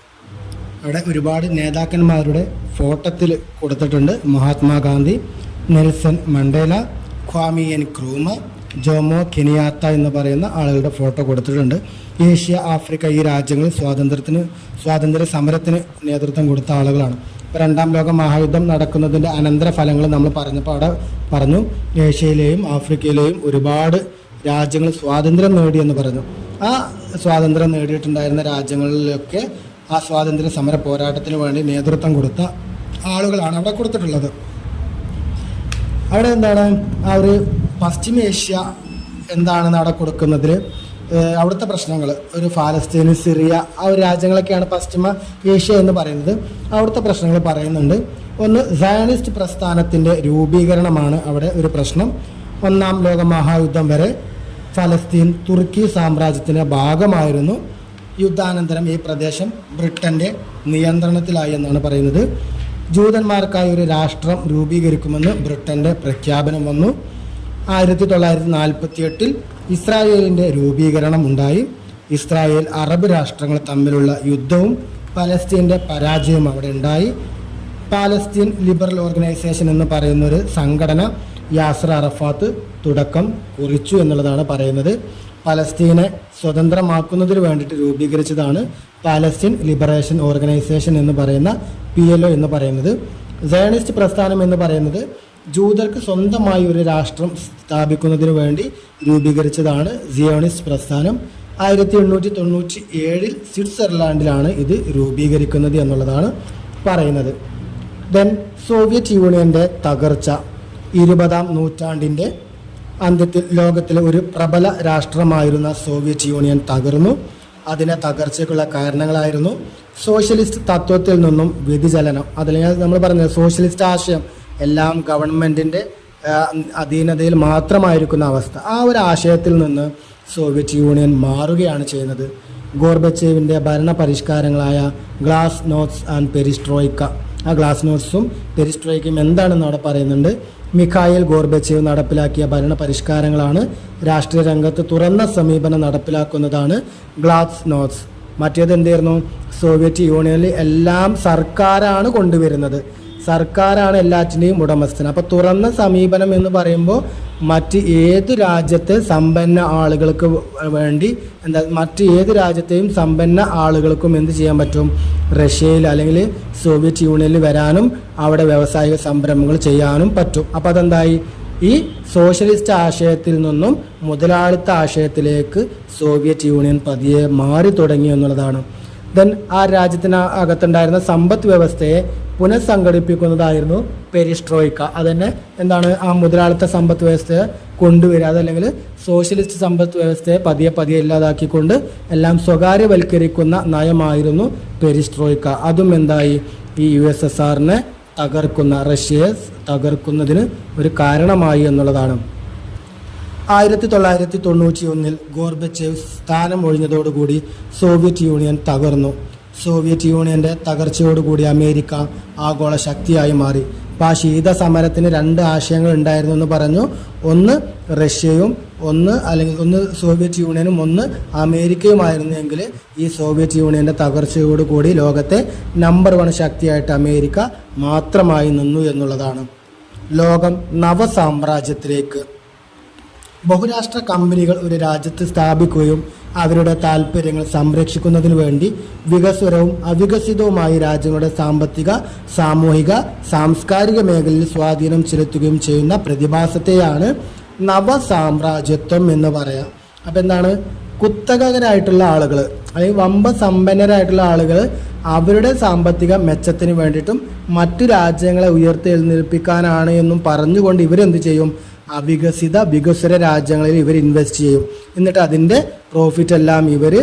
അവിടെ ഒരുപാട് നേതാക്കന്മാരുടെ ഫോട്ടോത്തിൽ കൊടുത്തിട്ടുണ്ട്. Mahatma Gandhi, Nelson Mandela, Kwame ക്രൂമ, Jomo Kenyatta എന്ന് പറയുന്ന ആളുകളുടെ ഫോട്ടോ കൊടുത്തിട്ടുണ്ട്. ഏഷ്യ, ആഫ്രിക്ക ഈ രാജ്യങ്ങൾ സ്വാതന്ത്ര്യ സമരത്തിന് നേതൃത്വം കൊടുത്ത ആളുകളാണ്. രണ്ടാം ലോക മഹായുദ്ധം നടക്കുന്നതിൻ്റെ അനന്തര ഫലങ്ങൾ നമ്മൾ പറഞ്ഞപ്പോൾ അവിടെ പറഞ്ഞു ഏഷ്യയിലെയും ആഫ്രിക്കയിലെയും ഒരുപാട് രാജ്യങ്ങൾ സ്വാതന്ത്ര്യം നേടിയെന്ന് പറഞ്ഞു. ആ സ്വാതന്ത്ര്യം നേടിയിട്ടുണ്ടായിരുന്ന രാജ്യങ്ങളിലൊക്കെ ആ സ്വാതന്ത്ര്യ സമര പോരാട്ടത്തിന് വേണ്ടി നേതൃത്വം കൊടുത്ത ആളുകളാണ് അവിടെ കൊടുത്തിട്ടുള്ളത്. അവിടെ എന്താണ് ആ ഒരു പശ്ചിമേഷ്യ എന്താണെന്ന് അവിടെ കൊടുക്കുന്നതിൽ അവിടുത്തെ പ്രശ്നങ്ങൾ, ഒരു ഫലസ്തീന്, സിറിയ ആ ഒരു രാജ്യങ്ങളൊക്കെയാണ് പശ്ചിമ ഏഷ്യ എന്ന് പറയുന്നത്. അവിടുത്തെ പ്രശ്നങ്ങൾ പറയുന്നുണ്ട്. ഒന്ന്, സയനിസ്റ്റ് പ്രസ്ഥാനത്തിൻ്റെ രൂപീകരണമാണ് അവിടെ ഒരു പ്രശ്നം. ഒന്നാം ലോക മഹായുദ്ധം വരെ ഫലസ്തീൻ തുർക്കി സാമ്രാജ്യത്തിൻ്റെ ഭാഗമായിരുന്നു. യുദ്ധാനന്തരം ഈ പ്രദേശം ബ്രിട്ടൻ്റെ നിയന്ത്രണത്തിലായി എന്നാണ് പറയുന്നത്. ജൂതന്മാർക്കായി ഒരു രാഷ്ട്രം രൂപീകരിക്കുമെന്ന് ബ്രിട്ടൻ്റെ പ്രഖ്യാപനം വന്നു. 1948 ഇസ്രായേലിൻ്റെ രൂപീകരണം ഉണ്ടായി. ഇസ്രായേൽ അറബ് രാഷ്ട്രങ്ങൾ തമ്മിലുള്ള യുദ്ധവും പലസ്തീൻ്റെ പരാജയവും അവിടെ ഉണ്ടായി. പാലസ്തീൻ ലിബറൽ ഓർഗനൈസേഷൻ എന്ന് പറയുന്നൊരു സംഘടന യാസർ അറഫാത്ത് തുടക്കം കുറിച്ചു എന്നുള്ളതാണ് പറയുന്നത്. പലസ്തീനെ സ്വതന്ത്രമാക്കുന്നതിന് വേണ്ടിയിട്ട് രൂപീകരിച്ചതാണ് പാലസ്തീൻ ലിബറേഷൻ ഓർഗനൈസേഷൻ എന്ന് പറയുന്ന PLO എന്ന് പറയുന്നത്. സയനിസ്റ്റ് പ്രസ്ഥാനം എന്ന് പറയുന്നത് ജൂതർക്ക് സ്വന്തമായി ഒരു രാഷ്ട്രം സ്ഥാപിക്കുന്നതിന് വേണ്ടി രൂപീകരിച്ചതാണ് സിയോണിസ്റ്റ് പ്രസ്ഥാനം. 1897 സ്വിറ്റ്സർലാൻഡിലാണ് ഇത് രൂപീകരിക്കുന്നത് എന്നുള്ളതാണ് പറയുന്നത്. ദെൻ സോവിയറ്റ് യൂണിയൻ്റെ തകർച്ച. 20ാം നൂറ്റാണ്ടിൻ്റെ അന്ത്യത്തിൽ ലോകത്തിലെ ഒരു പ്രബല രാഷ്ട്രമായിരുന്ന സോവിയറ്റ് യൂണിയൻ തകർന്നു. അതിനെ തകർച്ചയ്ക്കുള്ള കാരണങ്ങളായിരുന്നു സോഷ്യലിസ്റ്റ് തത്വത്തിൽ നിന്നും വ്യതിചലനം. അതിൽ നമ്മൾ പറഞ്ഞത് സോഷ്യലിസ്റ്റ് ആശയം എല്ലാം ഗവൺമെൻറ്റിൻ്റെ അധീനതയിൽ മാത്രമായിരിക്കുന്ന അവസ്ഥ. ആ ഒരു ആശയത്തിൽ നിന്ന് സോവിയറ്റ് യൂണിയൻ മാറുകയാണ് ചെയ്യുന്നത്. ഗോർബച്ചേവിൻ്റെ ഭരണ പരിഷ്കാരങ്ങളായ ഗ്ലാസ് നോട്ട്സ് ആൻഡ് പെരിസ്ട്രോയിക്ക, ആ ഗ്ലാസ് നോട്ട്സും പെരിസ്ട്രോയിക്കയും എന്താണെന്ന് അവിടെ പറയുന്നുണ്ട്. മിഖായിൽ ഗോർബച്ചേവ് നടപ്പിലാക്കിയ ഭരണ പരിഷ്കാരങ്ങളാണ്. രാഷ്ട്രീയ രംഗത്ത് തുറന്ന സമീപനം നടപ്പിലാക്കുന്നതാണ് ഗ്ലാസ് നോട്ട്സ്. മറ്റേത് എന്തായിരുന്നു? സോവിയറ്റ് യൂണിയനിൽ എല്ലാം സർക്കാരാണ് കൊണ്ടുവരുന്നത്. സർക്കാരാണ് എല്ലാറ്റിൻ്റെയും ഉടമസ്ഥൻ. അപ്പോൾ തുറന്ന സമീപനം എന്ന് പറയുമ്പോൾ മറ്റ് ഏത് രാജ്യത്തെ സമ്പന്ന ആളുകൾക്ക് വേണ്ടി മറ്റ് ഏത് രാജ്യത്തെയും സമ്പന്ന ആളുകൾക്കും എന്ത് ചെയ്യാൻ പറ്റും, റഷ്യയിൽ അല്ലെങ്കിൽ സോവിയറ്റ് യൂണിയനിൽ വരാനും അവിടെ വ്യാവസായിക സംരംഭങ്ങൾ ചെയ്യാനും പറ്റും. അപ്പോൾ അതെന്തായി, ഈ സോഷ്യലിസ്റ്റ് ആശയത്തിൽ നിന്നും മുതലാളിത്ത ആശയത്തിലേക്ക് സോവിയറ്റ് യൂണിയൻ പതിയെ മാറി തുടങ്ങി എന്നുള്ളതാണ്. ദെൻ ആ രാജ്യത്തിന് അകത്തുണ്ടായിരുന്ന സമ്പദ് വ്യവസ്ഥയെ പുനഃസംഘടിപ്പിക്കുന്നതായിരുന്നു പെരിസ്ട്രോയിക്ക. അതന്നെ എന്താണ്, ആ മുതലാളിത്ത സമ്പദ് വ്യവസ്ഥയെ കൊണ്ടുവരിക, അതല്ലെങ്കിൽ സോഷ്യലിസ്റ്റ് സമ്പദ് വ്യവസ്ഥയെ പതിയെ ഇല്ലാതാക്കിക്കൊണ്ട് എല്ലാം സ്വകാര്യവൽക്കരിക്കുന്ന നയമായിരുന്നു പെരിസ്ട്രോയിക്ക. അതും എന്തായി, ഈ USSRനെ തകർക്കുന്ന, റഷ്യയെ തകർക്കുന്നതിന് ഒരു കാരണമായി എന്നുള്ളതാണ്. 1991 ഗോർബച്ചേവ് സ്ഥാനം ഒഴിഞ്ഞതോടുകൂടി സോവിയറ്റ് യൂണിയൻ തകർന്നു. സോവിയറ്റ് യൂണിയൻ്റെ തകർച്ചയോടുകൂടി അമേരിക്ക ആഗോള ശക്തിയായി മാറി. അപ്പോൾ ആ ശീത സമരത്തിന് 2 ആശയങ്ങൾ ഉണ്ടായിരുന്നു എന്ന് പറഞ്ഞു. ഒന്ന് റഷ്യയും ഒന്ന് സോവിയറ്റ് യൂണിയനും ഒന്ന് അമേരിക്കയുമായിരുന്നെങ്കിൽ ഈ സോവിയറ്റ് യൂണിയൻ്റെ തകർച്ചയോടുകൂടി ലോകത്തെ നമ്പർ 1 ശക്തിയായിട്ട് അമേരിക്ക മാത്രമായി നിന്നു എന്നുള്ളതാണ്. ലോകം നവസാമ്രാജ്യത്തിലേക്ക്, ബഹുരാഷ്ട്ര കമ്പനികൾ ഒരു രാജ്യത്ത് സ്ഥാപിക്കുകയും അവരുടെ താൽപ്പര്യങ്ങൾ സംരക്ഷിക്കുന്നതിനു വേണ്ടി വികസ്വരവും അവികസിതവുമായി രാജ്യങ്ങളുടെ സാമ്പത്തിക, സാമൂഹിക, സാംസ്കാരിക മേഖലയിൽ സ്വാധീനം ചെലുത്തുകയും ചെയ്യുന്ന പ്രതിഭാസത്തെയാണ് നവസാമ്രാജ്യത്വം എന്ന് പറയാം. അപ്പം എന്താണ്, കുത്തകരായിട്ടുള്ള ആളുകൾ അല്ലെങ്കിൽ വമ്പ സമ്പന്നരായിട്ടുള്ള ആളുകൾ അവരുടെ സാമ്പത്തിക മെച്ചത്തിന് വേണ്ടിയിട്ടും മറ്റു രാജ്യങ്ങളെ ഉയർത്തെഴുന്നേൽപ്പിക്കാനാണ് എന്നും പറഞ്ഞുകൊണ്ട് ഇവരെന്ത് ചെയ്യും, വികസ്വര രാജ്യങ്ങളിൽ ഇവർ ഇൻവെസ്റ്റ് ചെയ്യും. എന്നിട്ട് അതിൻ്റെ പ്രോഫിറ്റ് എല്ലാം ഇവർ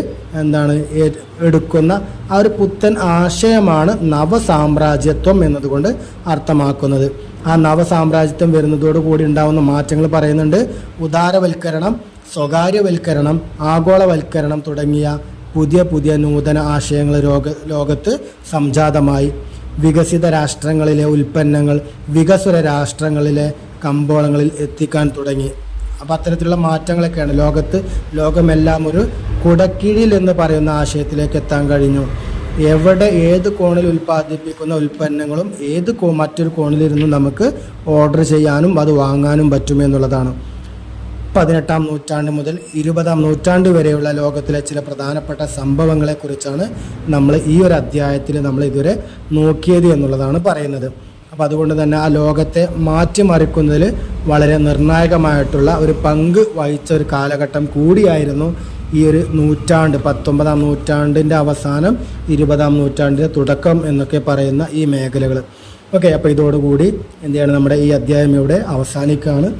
എടുക്കുന്ന ആ ഒരു പുത്തൻ ആശയമാണ് നവസാമ്രാജ്യത്വം എന്നതുകൊണ്ട് അർത്ഥമാക്കുന്നത്. ആ നവസാമ്രാജ്യത്വം വരുന്നതോടുകൂടി ഉണ്ടാകുന്ന മാറ്റങ്ങൾ പറയുന്നുണ്ട്. ഉദാരവൽക്കരണം, സ്വകാര്യവൽക്കരണം, ആഗോളവൽക്കരണം തുടങ്ങിയ പുതിയ നൂതന ആശയങ്ങൾ ലോകത്ത് സംജാതമായി. വികസിത രാഷ്ട്രങ്ങളിലെ ഉൽപ്പന്നങ്ങൾ വികസ്വര രാഷ്ട്രങ്ങളിലെ കമ്പോളങ്ങളിൽ എത്തിക്കാൻ തുടങ്ങി. അപ്പോൾ അത്തരത്തിലുള്ള മാറ്റങ്ങളൊക്കെയാണ് ലോകമെല്ലാം ഒരു കുടക്കീഴിൽ എന്ന് പറയുന്ന ആശയത്തിലേക്ക് എത്താൻ കഴിഞ്ഞു. എവിടെ ഏത് കോണിൽ ഉൽപ്പാദിപ്പിക്കുന്ന ഉൽപ്പന്നങ്ങളും മറ്റൊരു കോണിലിരുന്ന് നമുക്ക് ഓർഡർ ചെയ്യാനും അത് വാങ്ങാനും പറ്റുമെന്നുള്ളതാണ്. 18-ാം നൂറ്റാണ്ട് മുതൽ 20-ാം നൂറ്റാണ്ട് വരെയുള്ള ലോകത്തിലെ ചില പ്രധാനപ്പെട്ട സംഭവങ്ങളെക്കുറിച്ചാണ് നമ്മൾ ഈ ഒരു അധ്യായത്തിൽ നമ്മൾ ഇതുവരെ നോക്കിയത് എന്നുള്ളതാണ് പറയുന്നത്. അപ്പോൾ അതുകൊണ്ട് തന്നെ ആ ലോകത്തെ മാറ്റിമറിക്കുന്നതിൽ വളരെ നിർണായകമായിട്ടുള്ള ഒരു പങ്ക് വഹിച്ച ഒരു കാലഘട്ടം കൂടിയായിരുന്നു ഈ ഒരു നൂറ്റാണ്ട്. 19-ാം നൂറ്റാണ്ടിൻ്റെ അവസാനം 20-ാം നൂറ്റാണ്ടിൻ്റെ തുടക്കം എന്നൊക്കെ പറയുന്ന ഈ മേഖലകൾ. ഓക്കെ, അപ്പോൾ ഇതോടുകൂടി നമ്മുടെ ഈ അധ്യായം ഇവിടെ അവസാനിക്കുകയാണ്.